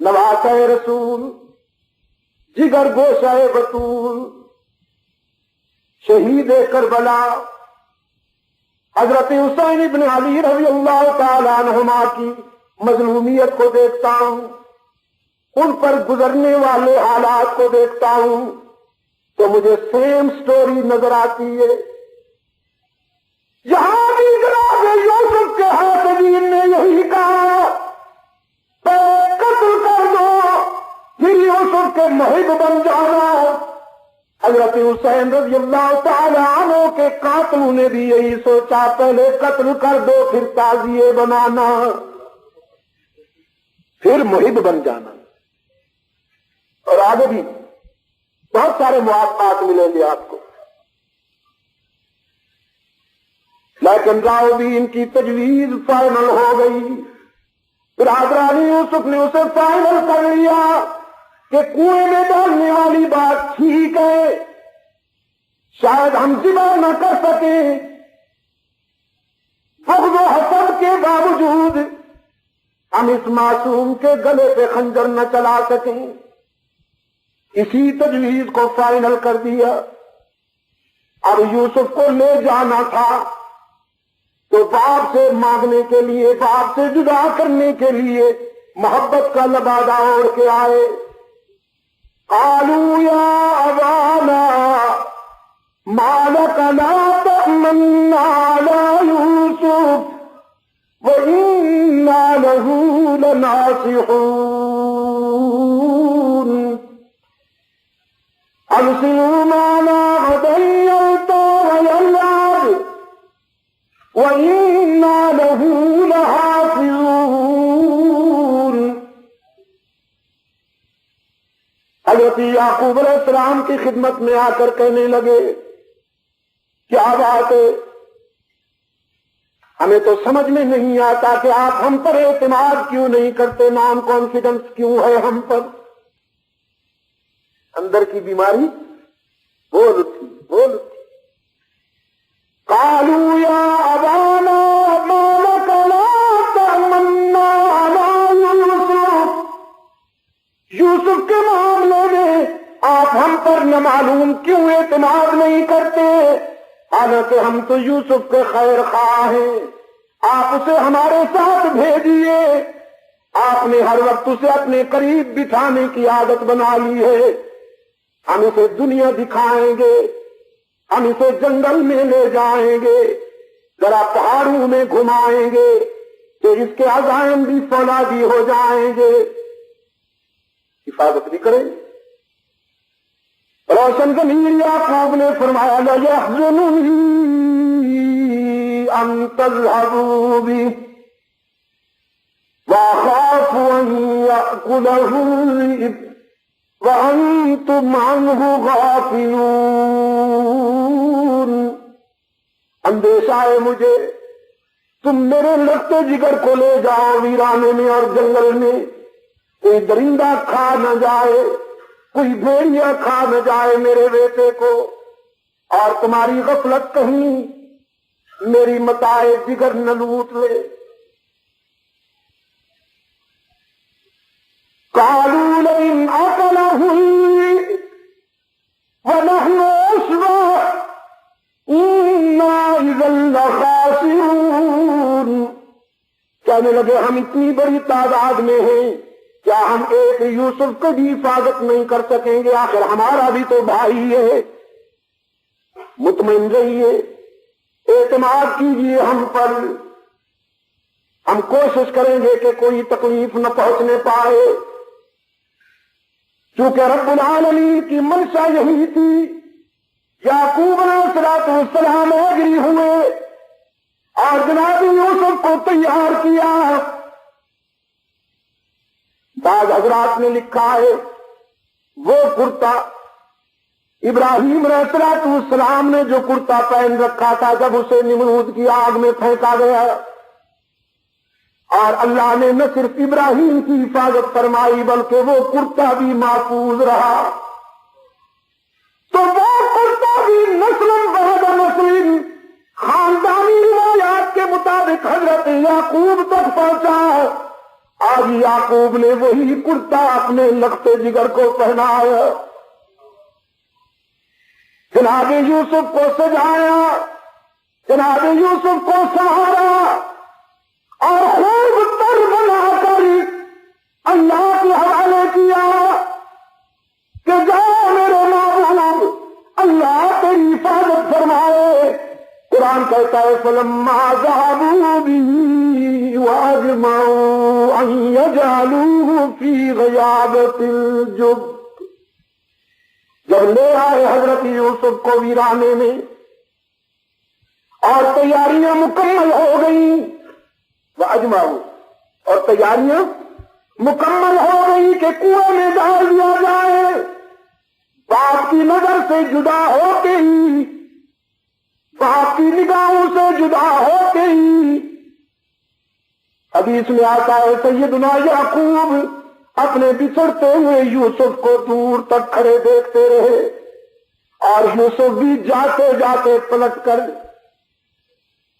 نواسہ رسول، جگر گوشہ بطول، شہید کربلا حضرت حسین ابن علی رضی اللہ تعالیٰ عنہما کی مظلومیت کو دیکھتا ہوں، ان پر گزرنے والے حالات کو دیکھتا ہوں، تو مجھے سیم سٹوری نظر آتی ہے. یہاں بھی جناب یوسف کے حافظین نے یہی کہا، قتل کر دو، پھر یوسف کے محب بن جانا۔ حضرت حسین رضی اللہ تعالی عنہ کے قاتلوں نے بھی یہی سوچا، پہلے قتل کر دو پھر تعزیے بنانا، پھر محب بن جانا۔ اور آگے بھی بہت سارے مواقعات ملیں گے آپ کو، لیکن راؤ بھی ان کی تجویز فائنل ہو گئی۔ برادران یوسف نے اسے فائنل کر لیا کہ کنویں میں ڈالنے والی بات ٹھیک ہے، شاید ہم ذبح نہ کر سکیں، بغض و حسد کے باوجود ہم اس معصوم کے گلے پہ خنجر نہ چلا سکیں۔ اسی تجویز کو فائنل کر دیا۔ اب یوسف کو لے جانا تھا تو باپ سے مانگنے کے لیے، باپ سے جدا کرنے کے لیے محبت کا لبادہ اوڑھ کے آئے۔ قالوا یا ابانا ما لک لا تأمنا علی یوسف وإنا له لناصحون ارسلوا معنا غدا يرتع ويلعب وإنا له لحافظون۔ حضرت یعقوب علیہ السلام کی خدمت میں آ کر کہنے لگے، کیا بات ہے، ہمیں تو سمجھ میں نہیں آتا کہ آپ ہم پر اعتماد کیوں نہیں کرتے، نان کانفیڈنس کیوں ہے ہم پر۔ اندر کی بیماری بول اٹھی۔ قالوا یا ابانا ما لک لا تأمنا علی یوسف، یوسف کے معاملے میں آپ ہم پر نہ معلوم کیوں اعتماد نہیں کرتے، حالانکہ ہم تو یوسف کے خیر خواہ ہیں، آپ اسے ہمارے ساتھ بھیجیے۔ آپ نے ہر وقت اسے اپنے قریب بٹھانے کی عادت بنا لی ہے، ہم اسے دنیا دکھائیں گے، ہم اسے جنگل میں لے جائیں گے، ذرا پہاڑوں میں گھمائیں گے تو اس کے عزائم بھی فولادی ہو جائیں گے، حفاظت بھی کریں گے۔ روشن ضمیر یعقوب نے فرمایا لَيَحْزُنُنِي أَن تَذْهَبُوا بِهِ وَأَخَافُ أَن يَأْكُلَهُ الذِّئْبُ وَأَنتُمْ عَنْهُ غَافِلُونَ۔ اندیشہ ہے مجھے تم میرے لگتے جگر کو لے جاؤ ویرانے میں اور جنگل میں، کوئی درندہ کھا نہ جائے، کوئی بھیڑیا کھا نہ جائے میرے بیٹے کو، اور تمہاری غفلت کہیں میری متاع جگر نہ لوٹ لے۔ قالوا لئن أكله ونحن عصبة إنا إذا لخاسرون۔ کہنے لگے ہم اتنی بڑی تعداد میں ہیں، کیا ہم ایک یوسف کو بھی حفاظت نہیں کر سکیں گے؟ آخر ہمارا بھی تو بھائی ہے۔ مطمئن رہیے، اعتماد کیجیے ہم پر، ہم کوشش کریں گے کہ کوئی تکلیف نہ پہنچنے پائے۔ چونکہ رب العالمین کی منشا یہی تھی، یعقوب علیہ السلام ہجری ہوئے اور جناب یوسف کو تیار کیا۔ بعض حضرات نے لکھا ہے وہ کرتا ابراہیم علیہ السلام نے جو کرتا پہن رکھا تھا جب اسے نمرود کی آگ میں پھینکا گیا، اور اللہ نے نہ صرف ابراہیم کی حفاظت فرمائی بلکہ وہ کرتا بھی محفوظ رہا، تو وہ کرتا بھی نسل بعد نسل خاندانی روایات کے مطابق حضرت یعقوب تک پہنچا۔ آج یعقوب نے وہی کرتا اپنے لگتے جگر کو پہنایا، جناب یوسف کو سجایا، جناب یوسف کو سہارا اور خوب تر بنا کر اللہ کے حوالے کیا کہ جاؤ میرے معبود، اللہ تیری حفاظت فرمائے۔ قرآن کہتا ہے فلما ذهبوا به واجمعوا ان يجعلوه في غيابة الجب جب لے آئے حضرت یوسف کو ویرانے میں اور تیاریاں مکمل ہو گئیں، وَأَجْمَعُوا، اور تیاریاں مکمل ہو گئی کہ کنویں میں ڈال دیا جائے، باپ کی نظر سے جدا ہو کے ہی، باپ کی نگاہوں سے جدا ہو کے ہی، حدیث میں آتا ہے سیدنا یعقوب اپنے بچھڑتے ہوئے یوسف کو دور تک کھڑے دیکھتے رہے، اور یوسف بھی جاتے جاتے پلٹ کر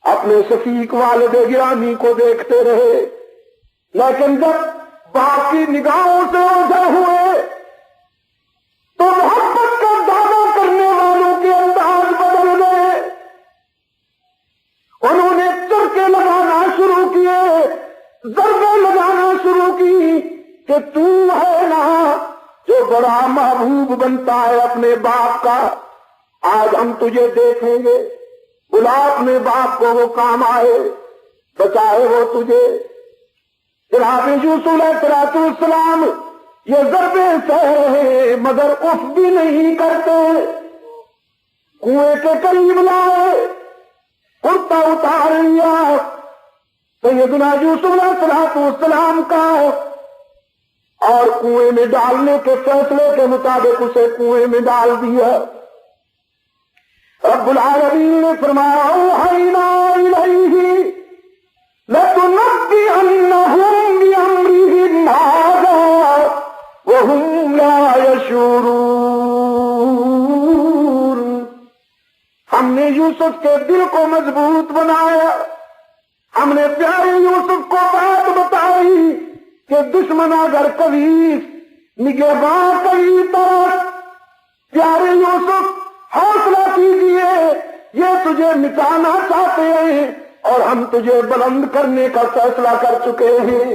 اپنے شفیق والد گرامی کو دیکھتے رہے، لیکن جب باپ کی نگاہوں سے اوجھل ہوئے تو محبت کا دعویٰ کرنے والوں کے انداز بدل گئے، انہوں نے چرکے لگانا شروع کیے، ضربیں لگانا شروع کی کہ تو ہے نا جو بڑا محبوب بنتا ہے اپنے باپ کا، آج ہم تجھے دیکھیں گے، بلا اپنے باپ کو، وہ کام آئے، بچائے وہ تجھے۔ جناب یوسف علیہ السلام یہ ضربے سہے مگر اف بھی نہیں کرتے، کنویں کے قریب لائے، کرتا اتار لیا سیدنا یوسف علیہ السلام کا، اور کنویں میں ڈالنے کے فیصلے کے مطابق اسے کنویں میں ڈال دیا۔ رب العالمین نے فرمایا اوحینا الیہ لتنبئنہم بامرہم ھذا وہم لا یشعرون۔ ہم نے یوسف کے دل کو مضبوط بنایا، ہم نے پیارے یوسف کو بات بتائی کہ دشمن اگر کبھی نگہباں کبھی طرف، پیارے یوسف حوصلہ کیجئے، یہ تجھے مٹانا چاہتے ہیں اور ہم تجھے بلند کرنے کا فیصلہ کر چکے ہیں۔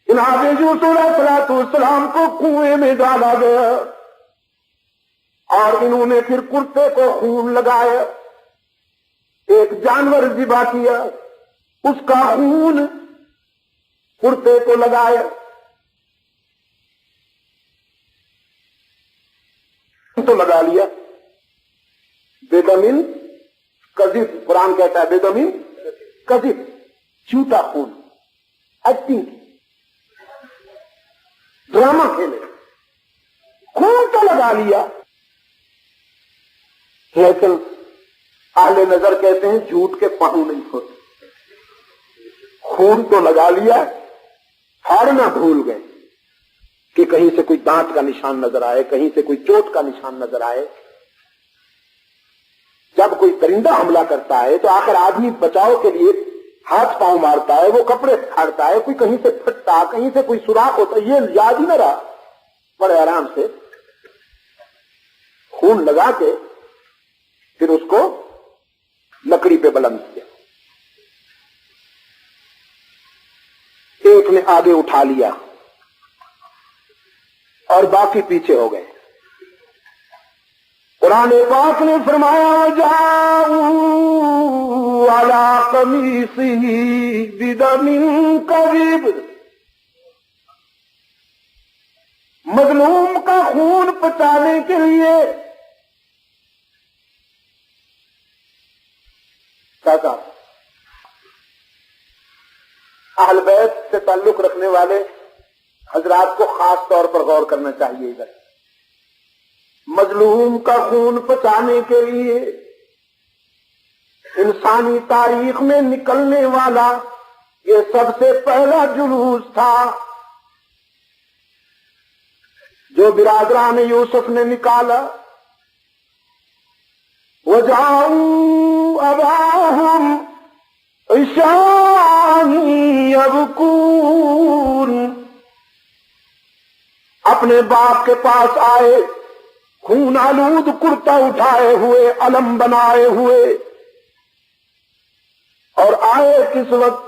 جناب یوسف علیہ السلام کو کنویں میں ڈالا گیا، اور انہوں نے پھر کرتے کو خون لگایا، ایک جانور ذبح کیا، اس کا خون کرتے کو لگایا، تو لگا لیا۔ بیدمن کذب، قرآن کہتا ہے بیدمن کذب، جھوٹا خون، ایکٹنگ کی، ڈرامہ کھیلے، خون تو لگا لیا، لیکن اہل نظر کہتے ہیں جھوٹ کے پہو نہیں ہوتے۔ خون تو لگا لیا، پھاڑنا بھول گئے کہ کہیں سے کوئی دانت کا نشان نظر آئے، کہیں سے کوئی چوٹ کا نشان نظر آئے۔ جب کوئی درندہ حملہ کرتا ہے تو آخر آدمی بچاؤ کے لیے ہاتھ پاؤں مارتا ہے، وہ کپڑے پھاڑتا ہے، کوئی کہیں سے پھٹتا، کہیں سے کوئی سوراخ ہوتا، یہ یاد ہی نہ رہا، بڑے آرام سے خون لگا کے پھر اس کو لکڑی پہ بلند کیا۔ ایک نے آگے اٹھا لیا اور باقی پیچھے ہو گئے۔ قرآن پاک نے فرمایا وَجَاءُوا عَلَىٰ قَمِيصِهِ بِدَمٍ كَذِبٍ، مظلوم کا خون پچانے کے لیے کہا۔ اہل بیت سے تعلق رکھنے والے حضرات کو خاص طور پر غور کرنا چاہیے۔ ادھر مظلوم کا خون پچانے کے لیے انسانی تاریخ میں نکلنے والا یہ سب سے پہلا جلوس تھا جو برادران یوسف نے نکالا۔ وَجَاءُوا أَبَاهُمْ عِشَاءً يَبْكُونَ، اپنے باپ کے پاس آئے خون آلود کرتا اٹھائے ہوئے، علم بنائے ہوئے، اور آئے کس وقت؟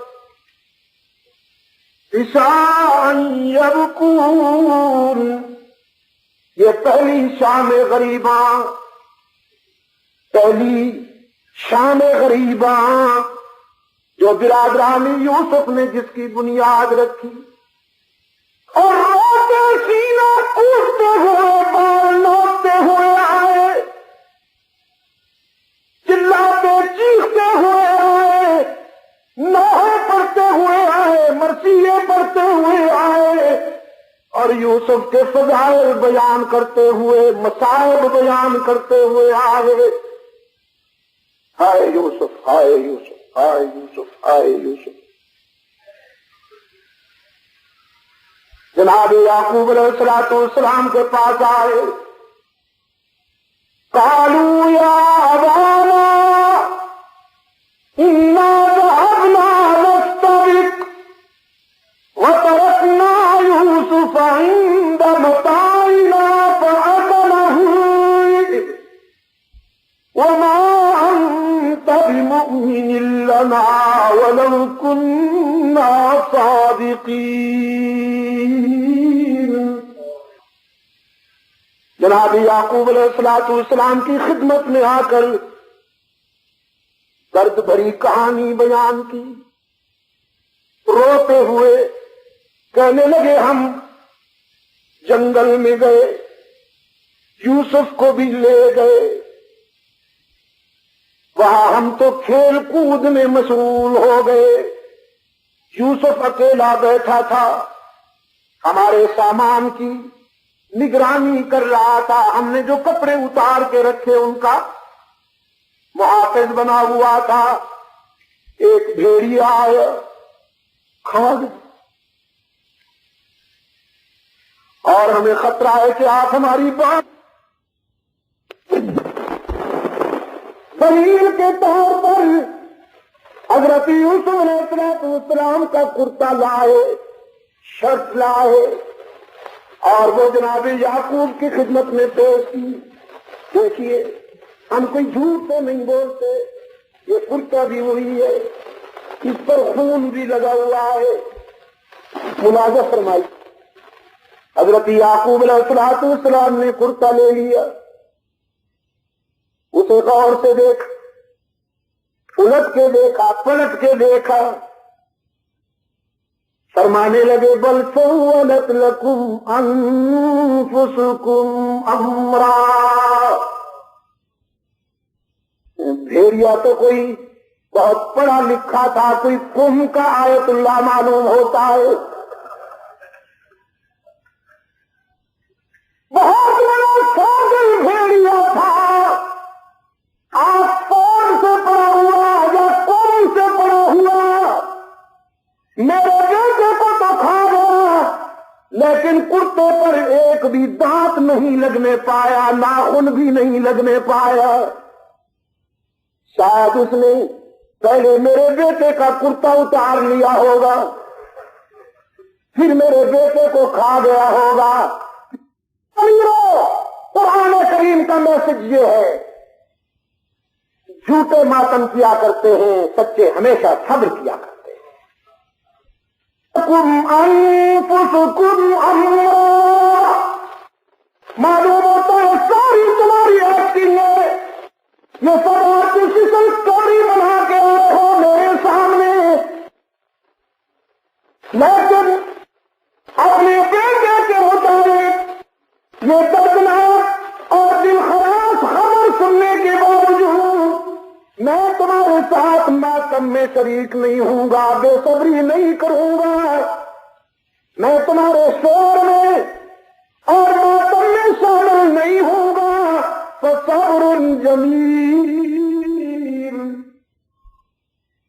عشاء یبکون، یہ پہلی شام غریباں، پہلی شام غریباں جو برادران یوسف نے جس کی بنیاد رکھی، اور روتے سینہ کوستے ہوئے اور یوسف کے فضائل بیان کرتے ہوئے، مصائب بیان کرتے ہوئے آئے، ہائے یوسف، ہائے یوسف، ہائے یوسف، ہائے یوسف۔ جناب یعقوب علیہ السلام کے پاس آئے، قالوا یا ابانا انا ذهبنا نستبق وتركنا يوسف عند متاعنا فأكله وما أنت بمؤمن لنا ولو كنا صادقين۔ جناب یعقوب علیہ السلام کی خدمت میں آ کر درد بھری کہانی بیان کی، روتے ہوئے کہنے لگے ہم جنگل میں گئے، یوسف کو بھی لے گئے، وہاں ہم تو کھیل کود میں مشغول ہو گئے، یوسف اکیلا بیٹھا تھا، ہمارے سامان کی نگرانی کر رہا تھا، ہم نے جو کپڑے اتار کے رکھے ان کا محافظ بنا ہوا تھا، ایک بھیڑیا آیا کھا گیا، اور ہمیں خطرہ ہے کہ آپ ہماری بات دلیل کے طور پر حضرت یوسف علیہ السلام کا کرتا لائے، شرط لائے، اور وہ جناب یعقوب کی خدمت میں پیش کی۔ دیکھیے ہم کوئی جھوٹ تو نہیں بولتے، یہ کرتا بھی وہی ہے، اس پر خون بھی لگا ہوا ہے۔ ملاحظہ فرمائی، حضرت یعقوب علیہ السلام نے کرتا لے لیا، اسے غور سے دیکھ، الٹ کے دیکھا، پلٹ کے دیکھا، فرمانے لگے بل سولت لکم انفسکم امرا۔ بھیڑیا تو کوئی بہت پڑھا لکھا تھا، کوئی قوم کا آیت اللہ معلوم ہوتا ہے، بہت بڑا شاگل بھیڑیا تھا، آسمان سے پڑا ہوا یا قوم سے پڑا ہوا، میرے بیٹے کو تو کھا گیا، لیکن کرتے پر ایک بھی دانت نہیں لگنے پایا، ناخن بھی نہیں لگنے پایا۔ شاید اس نے پہلے میرے بیٹے کا کرتا اتار لیا ہوگا، پھر میرے بیٹے کو کھا گیا ہوگا۔ قرآن کریم کا میسج یہ ہے، جھوٹے ماتم کیا کرتے ہیں، سچے ہمیشہ صبر کیا کرتے ہیں۔ انفسکم امرا، معلوم ہوتا ہے ساری تمہاری ایکٹنگ ہے، یہ سب آرٹیفیشل اسٹوری بنا کے رکھو میرے سامنے، لیکن اپنے بیٹے کے مطابق یہ دردناک اور دل خراش خبر سننے کے باوجود میں تمہارے ساتھ ماتم میں شریک نہیں ہوں گا، بے صبری نہیں کروں گا، میں تمہارے شور میں اور ماتم میں شامل نہیں ہوں گا۔ فصبر جمیل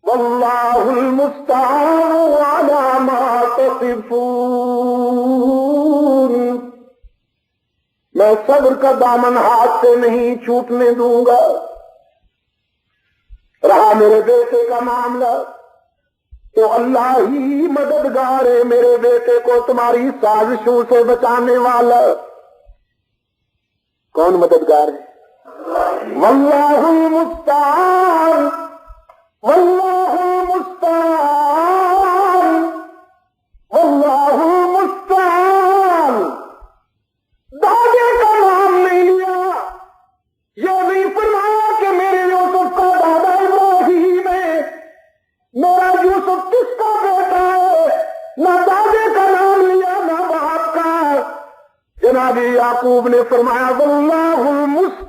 واللہ المستعان علی ما تصفون۔ میں صبر کا دامن ہاتھ سے نہیں چھوٹنے دوں گا۔ رہا میرے بیٹے کا معاملہ تو اللہ ہی مددگار ہے، میرے بیٹے کو تمہاری سازشوں سے بچانے والا۔ کون مددگار ہے؟ واللہ المستعان، واللہ المستعان، واللہ المستعان۔ دادے کا نام نہیں لیا، یہ نہیں فرمایا کہ میرے یوسف کا دادا ابراہیم ہے، میرا یوسف کس کا بیٹا ہے، نہ دادے کا نام لیا نہ باپ کا۔ جناب یعقوب نے فرمایا واللہ المستعان